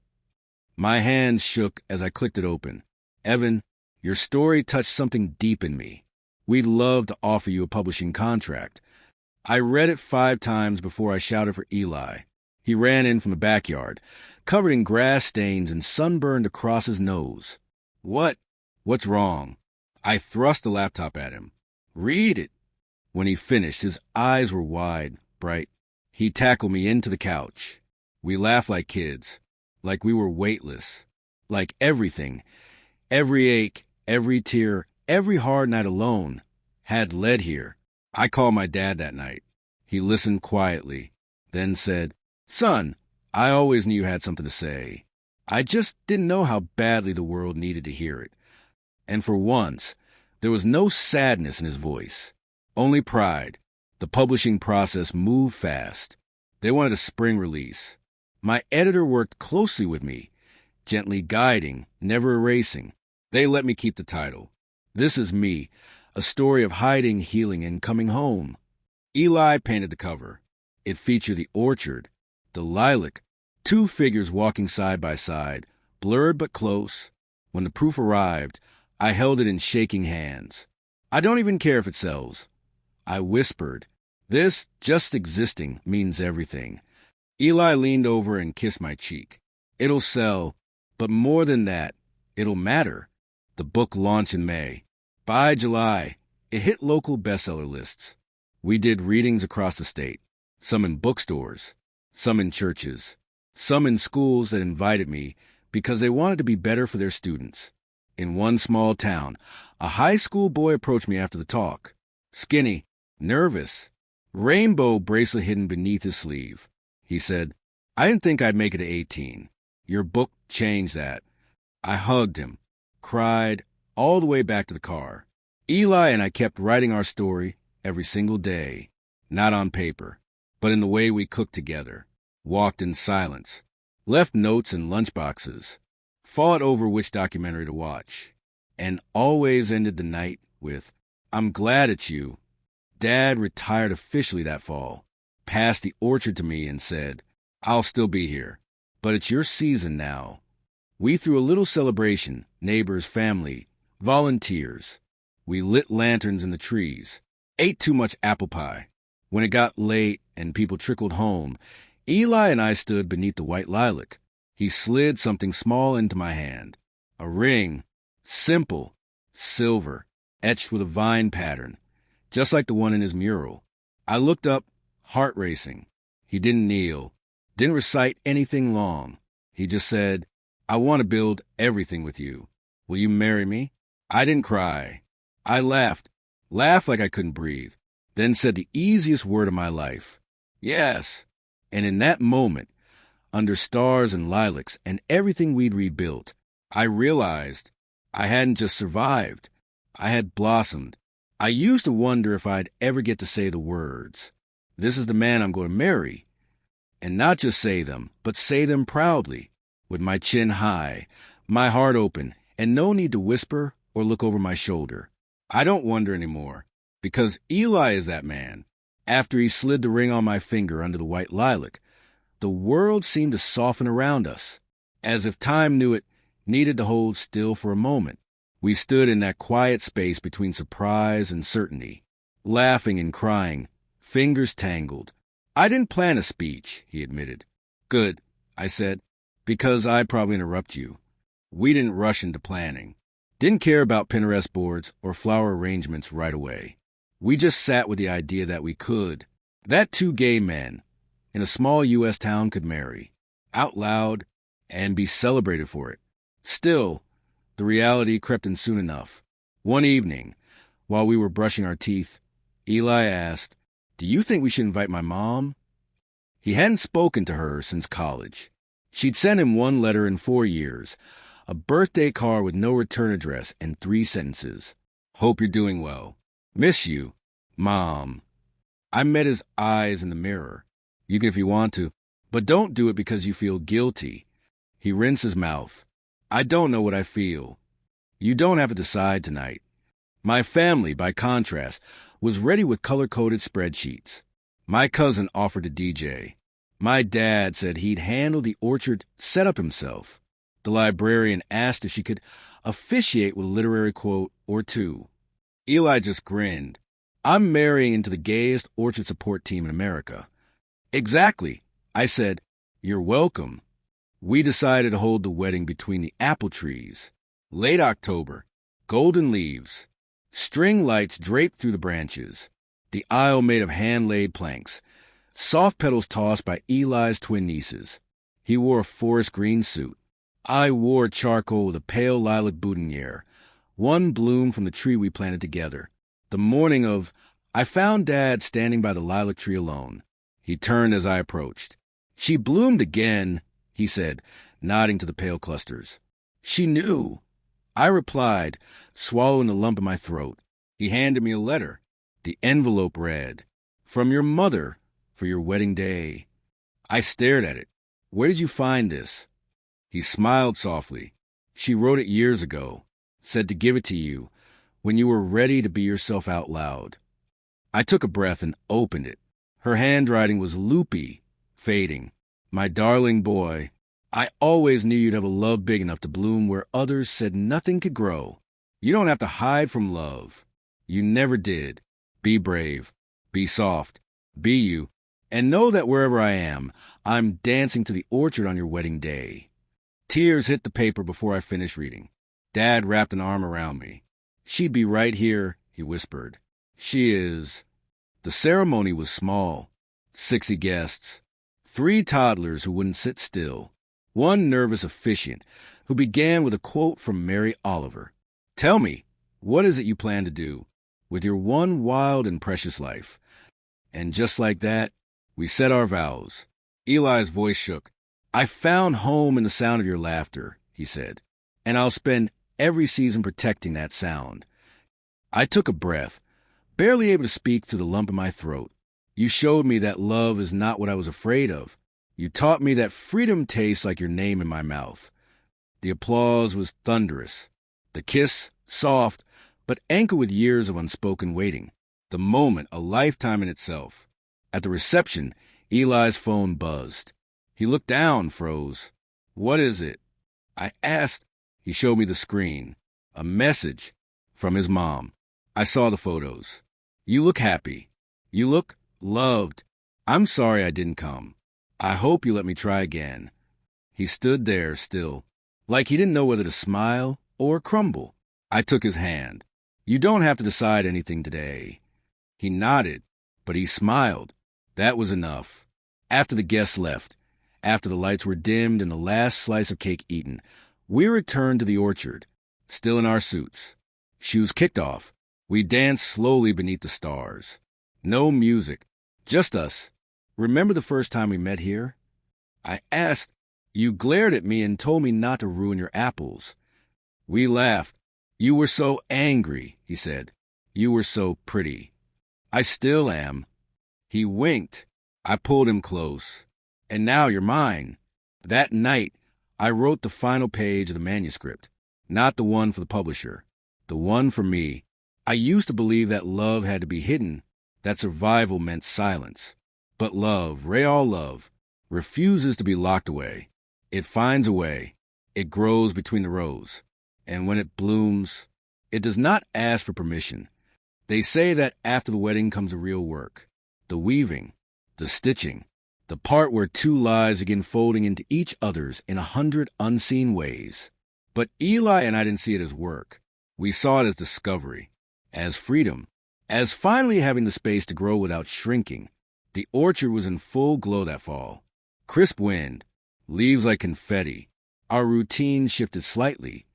My hands shook as I clicked it open. "Evan, your story touched something deep in me. We'd love to offer you a publishing contract." I read it 5 times before I shouted for Eli. He ran in from the backyard, covered in grass stains and sunburned across his nose. What's wrong?" I thrust the laptop at him. "Read it." When he finished, his eyes were wide, bright. He tackled me into the couch. We laughed like kids, like we were weightless, like everything, every ache, every tear, every hard night alone had led here. I called my dad that night. He listened quietly, then said, "Son, I always knew you had something to say. I just didn't know how badly the world needed to hear it." And for once, there was no sadness in his voice, only pride. The publishing process moved fast. They wanted a spring release. My editor worked closely with me, gently guiding, never erasing. They let me keep the title. "This Is Me, a story of hiding, healing, and coming home." Eli painted the cover. It featured the orchard, the lilac, 2 figures walking side by side, blurred but close. When the proof arrived, I held it in shaking hands. "I don't even care if it sells." I whispered, "This just existing means everything." Eli leaned over and kissed my cheek. "It'll sell, but more than that, it'll matter." The book launched in May. By July, it hit local bestseller lists. We did readings across the state, some in bookstores, some in churches, some in schools that invited me because they wanted to be better for their students. In one small town, a high school boy approached me after the talk. Skinny, nervous, rainbow bracelet hidden beneath his sleeve. He said, "I didn't think I'd make it to 18. Your book changed that." I hugged him, cried, all the way back to the car. Eli and I kept writing our story every single day, not on paper, but in the way we cooked together, walked in silence, left notes in lunchboxes, fought over which documentary to watch, and always ended the night with, "I'm glad it's you." Dad retired officially that fall, passed the orchard to me and said, "I'll still be here, but it's your season now." We threw a little celebration, neighbors, family, volunteers. We lit lanterns in the trees, ate too much apple pie. When it got late and people trickled home, Eli and I stood beneath the white lilac. He slid something small into my hand. A ring, simple, silver, etched with a vine pattern, just like the one in his mural. I looked up, heart racing. He didn't kneel, didn't recite anything long. He just said, "I want to build everything with you. Will you marry me?" I didn't cry. I laughed like I couldn't breathe, then said the easiest word of my life, "Yes." And in that moment, under stars and lilacs and everything we'd rebuilt, I realized I hadn't just survived, I had blossomed. I used to wonder if I'd ever get to say the words, "This is the man I'm going to marry," and not just say them, but say them proudly, with my chin high, my heart open, and no need to whisper or look over my shoulder. I don't wonder anymore, because Eli is that man. After he slid the ring on my finger under the white lilac, the world seemed to soften around us, as if time knew it needed to hold still for a moment. We stood in that quiet space between surprise and certainty, laughing and crying, fingers tangled. "I didn't plan a speech," he admitted. Good, I said, because I'd probably interrupt you. We didn't rush into planning. Didn't care about Pinterest boards or flower arrangements right away. We just sat with the idea that we could, that two gay men in a small U.S. town could marry, out loud, and be celebrated for it. Still, the reality crept in soon enough. One evening, while we were brushing our teeth, Eli asked, "Do you think we should invite my mom?" He hadn't spoken to her since college. She'd sent him one letter in 4 years, a birthday card with no return address and 3 sentences. "Hope you're doing well. Miss you, Mom." I met his eyes in the mirror. "You can if you want to, but don't do it because you feel guilty." He rinsed his mouth. "I don't know what I feel. You don't have to decide tonight." My family, by contrast, was ready with color-coded spreadsheets. My cousin offered to DJ. My dad said he'd handle the orchard setup himself. The librarian asked if she could officiate with a literary quote or two. Eli just grinned. "I'm marrying into the gayest orchard support team in America." "Exactly," I said. "You're welcome." We decided to hold the wedding between the apple trees. Late October, golden leaves, string lights draped through the branches, the aisle made of hand-laid planks, soft petals tossed by Eli's twin nieces. He wore a forest green suit. I wore charcoal with a pale lilac boutonniere, one bloom from the tree we planted together. The morning of, I found Dad standing by the lilac tree alone. He turned as I approached. "She bloomed again," he said, nodding to the pale clusters. "She knew," I replied, swallowing the lump in my throat. He handed me a letter. The envelope read, "From your mother for your wedding day." I stared at it. "Where did you find this?" He smiled softly. "She wrote it years ago. Said to give it to you when you were ready to be yourself out loud." I took a breath and opened it. Her handwriting was loopy, fading. "My darling boy, I always knew you'd have a love big enough to bloom where others said nothing could grow. You don't have to hide from love. You never did. Be brave. Be soft. Be you. And know that wherever I am, I'm dancing to the orchard on your wedding day." Tears hit the paper before I finished reading. Dad wrapped an arm around me. "She'd be right here," he whispered. "She is." The ceremony was small. 60 guests. 3 toddlers who wouldn't sit still. One nervous officiant who began with a quote from Mary Oliver. "Tell me, what is it you plan to do with your one wild and precious life?" And just like that, we said our vows. Eli's voice shook. "I found home in the sound of your laughter," he said, "and I'll spend every season protecting that sound." I took a breath, barely able to speak through the lump in my throat. "You showed me that love is not what I was afraid of. You taught me that freedom tastes like your name in my mouth." The applause was thunderous. The kiss, soft, but anchored with years of unspoken waiting. The moment, a lifetime in itself. At the reception, Eli's phone buzzed. He looked down, froze. "What is it?" I asked. He showed me the screen. A message from his mom. I saw the photos. "You look happy. You look loved. I'm sorry I didn't come. I hope you let me try again." He stood there still, like he didn't know whether to smile or crumble. I took his hand. "You don't have to decide anything today." He nodded, but he smiled. That was enough. After the guests left, after the lights were dimmed and the last slice of cake eaten, we returned to the orchard, still in our suits. Shoes kicked off. We danced slowly beneath the stars. No music, just us. "Remember the first time we met here?" I asked. "You glared at me and told me not to ruin your apples." We laughed. "You were so angry," he said. "You were so pretty." "I still am." He winked. I pulled him close. "And now you're mine." That night, I wrote the final page of the manuscript. Not the one for the publisher. The one for me. I used to believe that love had to be hidden, that survival meant silence. But love, real love, refuses to be locked away. It finds a way. It grows between the rows. And when it blooms, it does not ask for permission. They say that after the wedding comes the real work. The weaving, the stitching, The part where two lives begin folding into each other's in 100 unseen ways. But Eli and I didn't see it as work. We saw it as discovery, as freedom, as finally having the space to grow without shrinking. The orchard was in full glow that fall. Crisp wind, leaves like confetti. Our routine shifted slightly,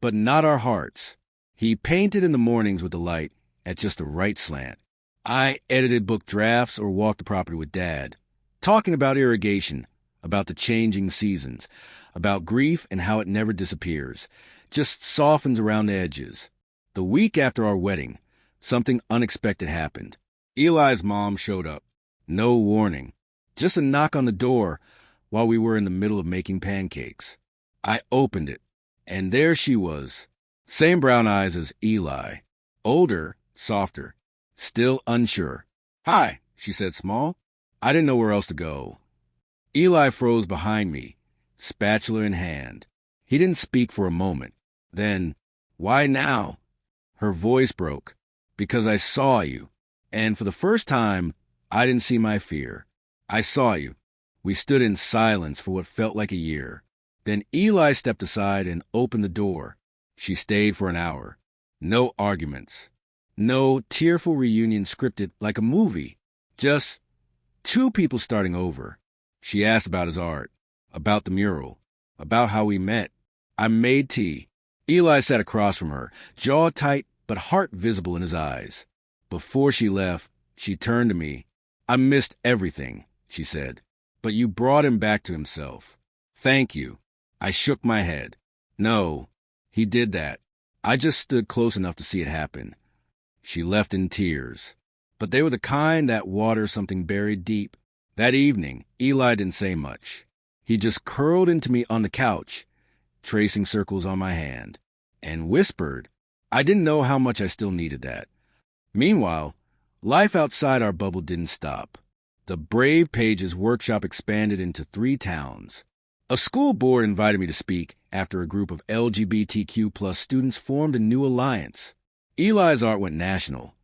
but not our hearts. He painted in the mornings with the light at just the right slant. I edited book drafts or walked the property with Dad, talking about irrigation, about the changing seasons, about grief and how it never disappears, just softens around the edges. The week after our wedding, something unexpected happened. Eli's mom showed up. No warning. Just a knock on the door while we were in the middle of making pancakes. I opened it, and there she was. Same brown eyes as Eli. Older, softer, still unsure. "Hi," she said small. I didn't know where else to go. Eli froze behind me, spatula in hand. He didn't speak for a moment. Then, "Why now?" Her voice broke. "Because I saw you." And for the first time, I didn't see my fear. I saw you. We stood in silence for what felt like a year. Then Eli stepped aside and opened the door. She stayed for an hour. No arguments. No tearful reunion scripted like a movie. Just two people starting over. She asked about his art, about the mural, about how we met. I made tea. Eli sat across from her, jaw tight but heart visible in his eyes. Before she left, she turned to me. "I missed everything," she said, "but you brought him back to himself. Thank you." I shook my head. "No, he did that. I just stood close enough to see it happen." She left in tears, but they were the kind that water something buried deep. That evening, Eli didn't say much. He just curled into me on the couch, tracing circles on my hand, and whispered. I didn't know how much I still needed that. Meanwhile, life outside our bubble didn't stop. The Brave Pages workshop expanded into 3 towns. A school board invited me to speak after a group of LGBTQ+ students formed a new alliance. Eli's art went national.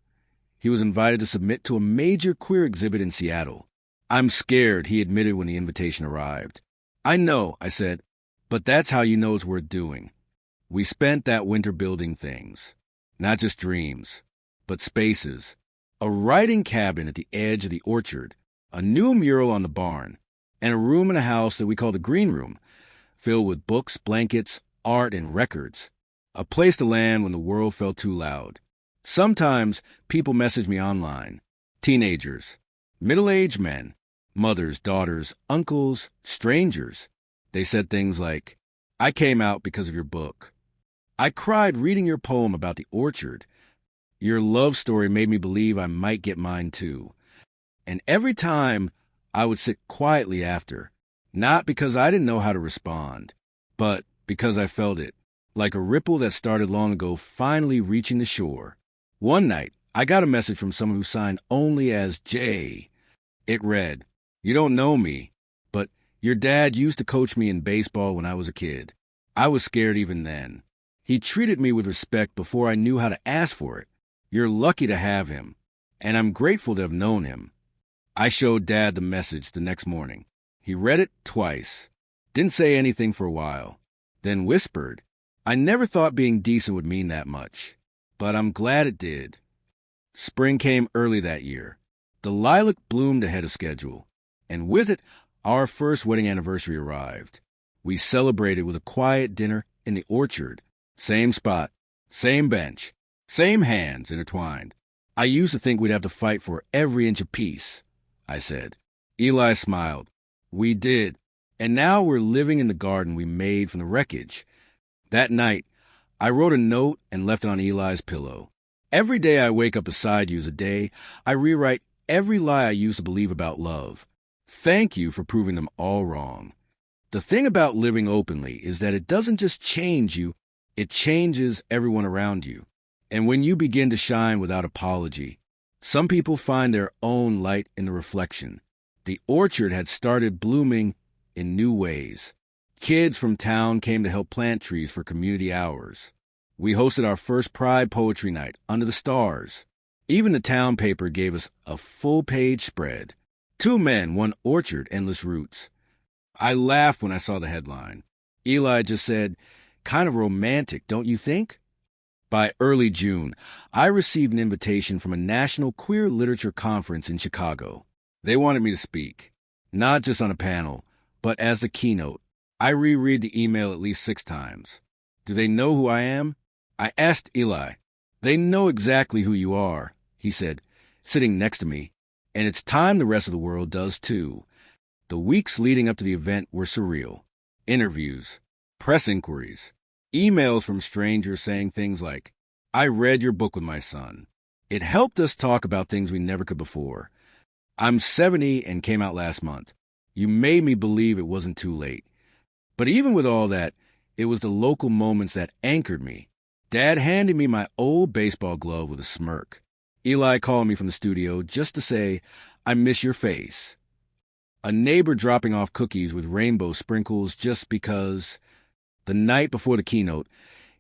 He was invited to submit to a major queer exhibit in Seattle. "I'm scared," he admitted when the invitation arrived. "I know," I said, "but that's how you know it's worth doing." We spent that winter building things. Not just dreams, but spaces. A writing cabin at the edge of the orchard, a new mural on the barn, and a room in a house that we called the green room, filled with books, blankets, art, and records. A place to land when the world felt too loud. Sometimes people message me online. Teenagers, middle-aged men, mothers, daughters, uncles, strangers. They said things like, "I came out because of your book. I cried reading your poem about the orchard. Your love story made me believe I might get mine too." And every time I would sit quietly after, not because I didn't know how to respond, but because I felt it, like a ripple that started long ago finally reaching the shore. One night, I got a message from someone who signed only as J. It read, "You don't know me, but your dad used to coach me in baseball when I was a kid. I was scared even then. He treated me with respect before I knew how to ask for it. You're lucky to have him, and I'm grateful to have known him." I showed Dad the message the next morning. He read it twice, didn't say anything for a while, then whispered, "I never thought being decent would mean that much, but I'm glad it did." Spring came early that year. The lilac bloomed ahead of schedule, and with it, our first wedding anniversary arrived. We celebrated with a quiet dinner in the orchard. Same spot, same bench, same hands intertwined. "I used to think we'd have to fight for every inch of peace," I said. Eli smiled. "We did, and now we're living in the garden we made from the wreckage." That night, I wrote a note and left it on Eli's pillow. "Every day I wake up beside you is a day I rewrite every lie I used to believe about love. Thank you for proving them all wrong." The thing about living openly is that it doesn't just change you, it changes everyone around you. And when you begin to shine without apology, some people find their own light in the reflection. The orchard had started blooming in new ways. Kids from town came to help plant trees for community hours. We hosted our first Pride Poetry Night under the stars. Even the town paper gave us a full-page spread. Two men, one orchard, endless roots. I laughed when I saw the headline. Eli just said, kind of romantic, don't you think? By early June, I received an invitation from a national queer literature conference in Chicago. They wanted me to speak, not just on a panel, but as the keynote. I reread the email at least 6 times. Do they know who I am? I asked Eli. They know exactly who you are, he said, sitting next to me, and it's time the rest of the world does too. The weeks leading up to the event were surreal. Interviews, press inquiries, emails from strangers saying things like, I read your book with my son. It helped us talk about things we never could before. I'm 70 and came out last month. You made me believe it wasn't too late. But even with all that, it was the local moments that anchored me. Dad handed me my old baseball glove with a smirk. Eli called me from the studio just to say, I miss your face. A neighbor dropping off cookies with rainbow sprinkles just because. The night before the keynote,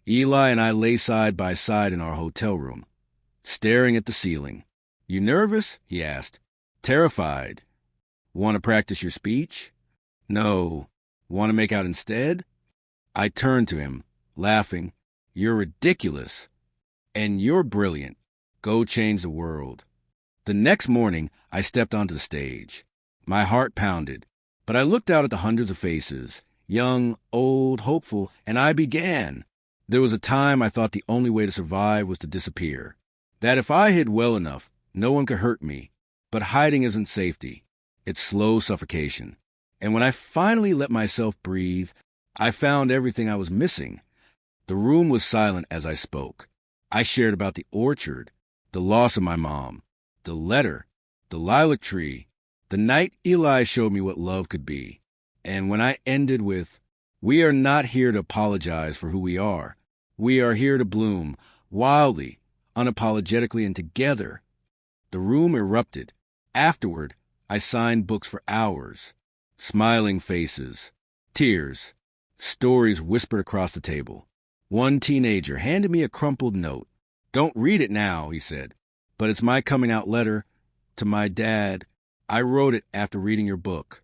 Eli and I lay side by side in our hotel room, staring at the ceiling. You nervous? He asked. Terrified. Want to practice your speech? No. Want to make out instead? I turned to him, laughing. You're ridiculous. And you're brilliant. Go change the world. The next morning, I stepped onto the stage. My heart pounded, but I looked out at the hundreds of faces, young, old, hopeful, and I began. There was a time I thought the only way to survive was to disappear. That if I hid well enough, no one could hurt me. But hiding isn't safety. It's slow suffocation. And when I finally let myself breathe, I found everything I was missing. The room was silent as I spoke. I shared about the orchard, the loss of my mom, the letter, the lilac tree, the night Eli showed me what love could be. And when I ended with, we are not here to apologize for who we are. We are here to bloom, wildly, unapologetically, and together. The room erupted. Afterward, I signed books for hours. Smiling faces, tears, stories whispered across the table. One teenager handed me a crumpled note. Don't read it now, he said, but it's my coming out letter to my dad. I wrote it after reading your book.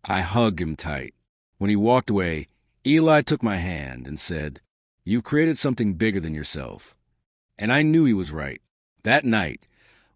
I hugged him tight. When he walked away, Eli took my hand and said, You've created something bigger than yourself. And I knew he was right. That night,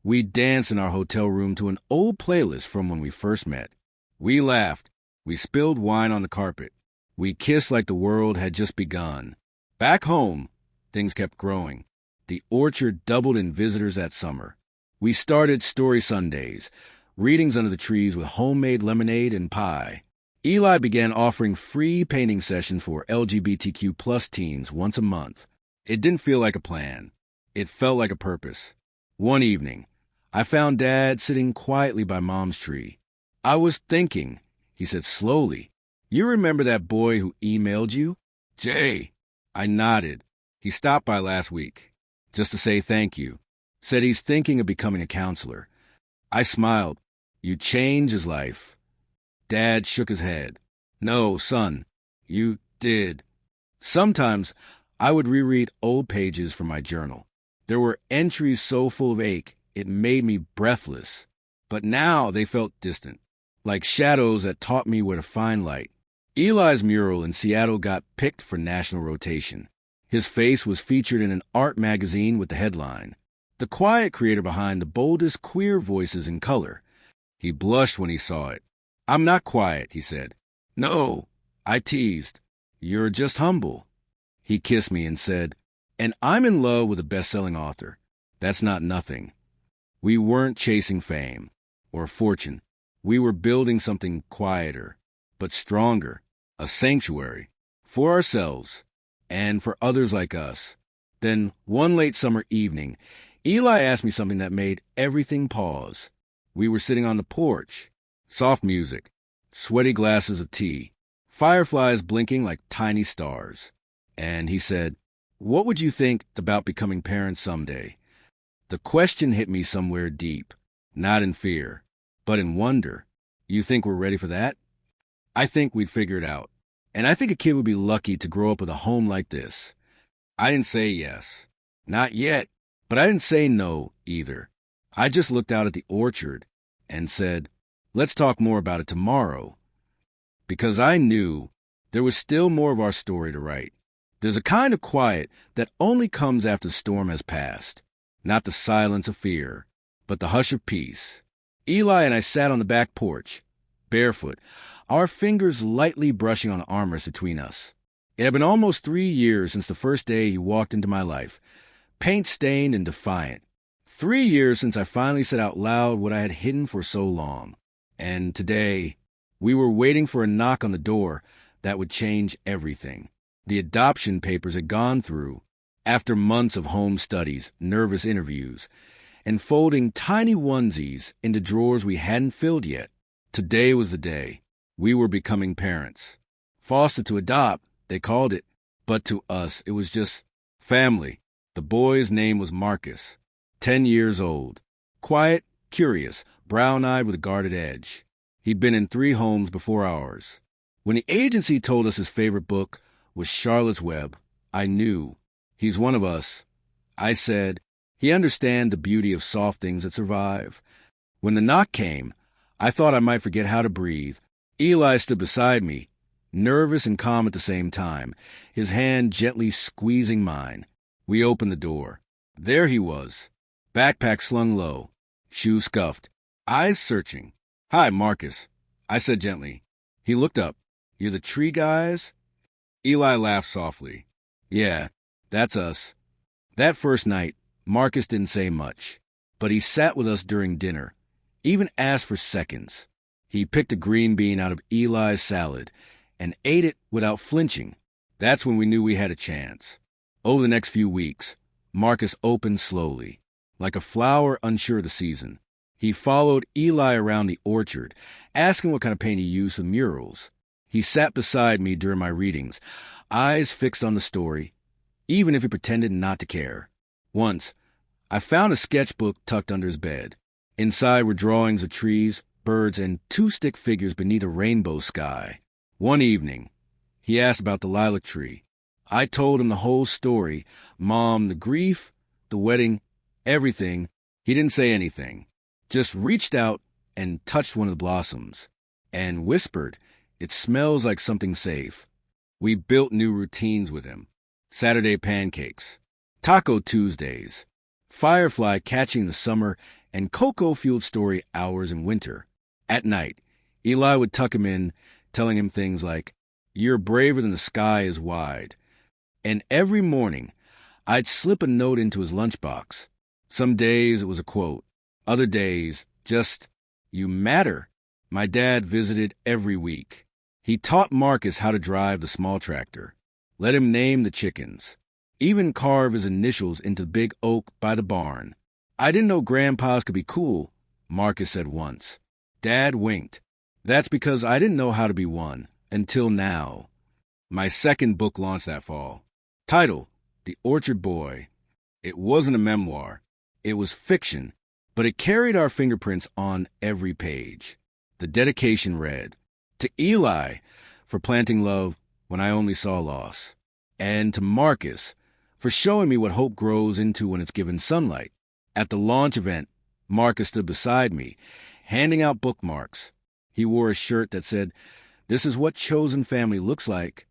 we danced in our hotel room to an old playlist from when we first met. We laughed. We spilled wine on the carpet. We kissed like the world had just begun. Back home, things kept growing. The orchard doubled in visitors that summer. We started Story Sundays, readings under the trees with homemade lemonade and pie. Eli began offering free painting sessions for LGBTQ plus teens once a month. It didn't feel like a plan. It felt like a purpose. One evening, I found Dad sitting quietly by Mom's tree. I was thinking, he said slowly, you remember that boy who emailed you? Jay. I nodded. He stopped by last week, just to say thank you. Said he's thinking of becoming a counselor. I smiled. You changed his life. Dad shook his head. No, son, you did. Sometimes I would reread old pages from my journal. There were entries so full of ache, it made me breathless. But now they felt distant, like shadows that taught me where to find light. Eli's mural in Seattle got picked for national rotation. His face was featured in an art magazine with the headline, The Quiet Creator Behind the Boldest Queer Voices in Color. He blushed when he saw it. I'm not quiet, he said. No, I teased. You're just humble. He kissed me and said, and I'm in love with a best-selling author. That's not nothing. We weren't chasing fame or fortune. We were building something quieter, but stronger, a sanctuary, for ourselves and for others like us. Then, one late summer evening, Eli asked me something that made everything pause. We were sitting on the porch, soft music, sweaty glasses of tea, fireflies blinking like tiny stars. And he said, what would you think about becoming parents someday? The question hit me somewhere deep, not in fear, but in wonder. You think we're ready for that? I think we'd figure it out. And I think a kid would be lucky to grow up with a home like this. I didn't say yes. Not yet. But I didn't say no either. I just looked out at the orchard and said, Let's talk more about it tomorrow. Because I knew there was still more of our story to write. There's a kind of quiet that only comes after the storm has passed. Not the silence of fear, but the hush of peace. Eli and I sat on the back porch, barefoot, our fingers lightly brushing on the armrest between us. It had been almost 3 years since the first day he walked into my life, paint-stained and defiant. 3 years since I finally said out loud what I had hidden for so long. And today, we were waiting for a knock on the door that would change everything. The adoption papers had gone through, after months of home studies, nervous interviews, and folding tiny onesies into drawers we hadn't filled yet. Today was the day. We were becoming parents. Foster to adopt, they called it, but to us it was just family. The boy's name was Marcus, 10 years old, quiet, curious, brown-eyed with a guarded edge. He'd been in 3 homes before ours. When the agency told us his favorite book was Charlotte's Web, I knew. He's one of us. I said, he understands the beauty of soft things that survive. When the knock came, I thought I might forget how to breathe. Eli stood beside me, nervous and calm at the same time, his hand gently squeezing mine. We opened the door. There he was, backpack slung low, shoes scuffed, eyes searching. "Hi, Marcus," I said gently. He looked up. "You're the tree guys?" Eli laughed softly. "Yeah, that's us." That first night, Marcus didn't say much, but he sat with us during dinner, even asked for seconds. He picked a green bean out of Eli's salad and ate it without flinching. That's when we knew we had a chance. Over the next few weeks, Marcus opened slowly, like a flower unsure of the season. He followed Eli around the orchard, asking what kind of paint he used for murals. He sat beside me during my readings, eyes fixed on the story, even if he pretended not to care. Once, I found a sketchbook tucked under his bed. Inside were drawings of trees, birds, and 2 stick figures beneath a rainbow sky. One evening, he asked about the lilac tree. I told him the whole story, Mom, the grief, the wedding, everything. He didn't say anything, just reached out and touched one of the blossoms, and whispered, "It smells like something safe." We built new routines with him. Saturday pancakes, Taco Tuesdays, firefly catching the summer, and cocoa-fueled story hours in winter. At night, Eli would tuck him in, telling him things like, "You're braver than the sky is wide." And every morning, I'd slip a note into his lunchbox. Some days it was a quote. Other days, just, "You matter." My dad visited every week. He taught Marcus how to drive the small tractor, let him name the chickens, even carve his initials into the big oak by the barn. "I didn't know grandpas could be cool," Marcus said once. Dad winked. That's because I didn't know how to be one, until now. My second book launched that fall. Title, The Orchard Boy. It wasn't a memoir. It was fiction, but it carried our fingerprints on every page. The dedication read, "To Eli, for planting love when I only saw loss. And to Marcus, for showing me what hope grows into when it's given sunlight." At the launch event, Marcus stood beside me, handing out bookmarks. He wore a shirt that said, "This is what chosen family looks like."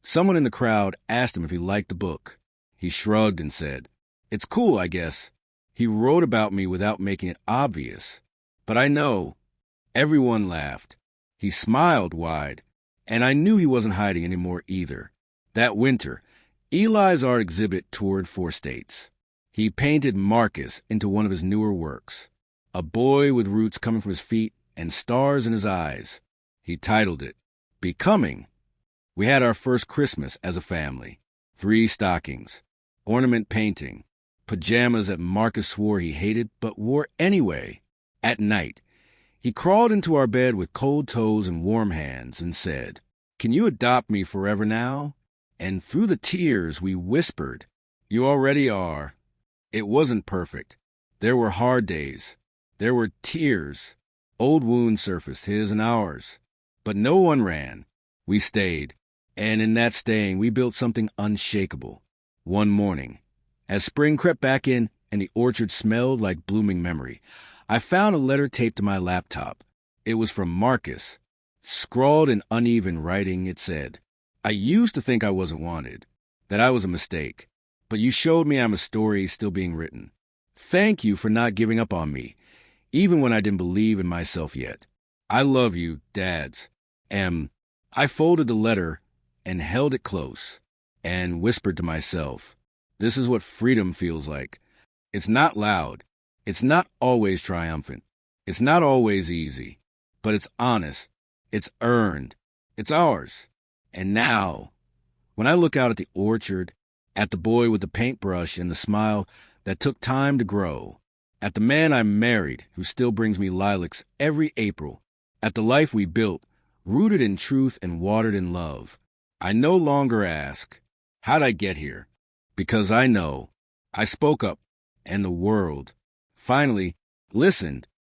Someone in the crowd asked him if he liked the book. He shrugged and said, "It's cool, I guess." He wrote about me without making it obvious. But I know. Everyone laughed. He smiled wide, and I knew he wasn't hiding anymore either. That winter, Eli's art exhibit toured 4 states. He painted Marcus into one of his newer works, a boy with roots coming from his feet and stars in his eyes. He titled it, Becoming. We had our first Christmas as a family. 3 stockings, ornament painting, pajamas that Marcus swore he hated but wore anyway. At night, he crawled into our bed with cold toes and warm hands and said, "Can you adopt me forever now?" And through the tears we whispered, "You already are." It wasn't perfect. There were hard days. There were tears. Old wounds surfaced, his and ours. But no one ran. We stayed. And in that staying, we built something unshakable. One morning, as spring crept back in and the orchard smelled like blooming memory, I found a letter taped to my laptop. It was from Marcus. Scrawled in uneven writing, it said, I used to think I wasn't wanted, that I was a mistake, but you showed me I'm a story still being written. Thank you for not giving up on me, even when I didn't believe in myself yet. I love you, Dads. I folded the letter and held it close and whispered to myself, this is what freedom feels like. It's not loud. It's not always triumphant. It's not always easy, but it's honest. It's earned. It's ours. And now, when I look out at the orchard, at the boy with the paintbrush and the smile that took time to grow, at the man I married who still brings me lilacs every April, at the life we built, rooted in truth and watered in love, I no longer ask, how'd I get here? Because I know I spoke up and the world finally listened.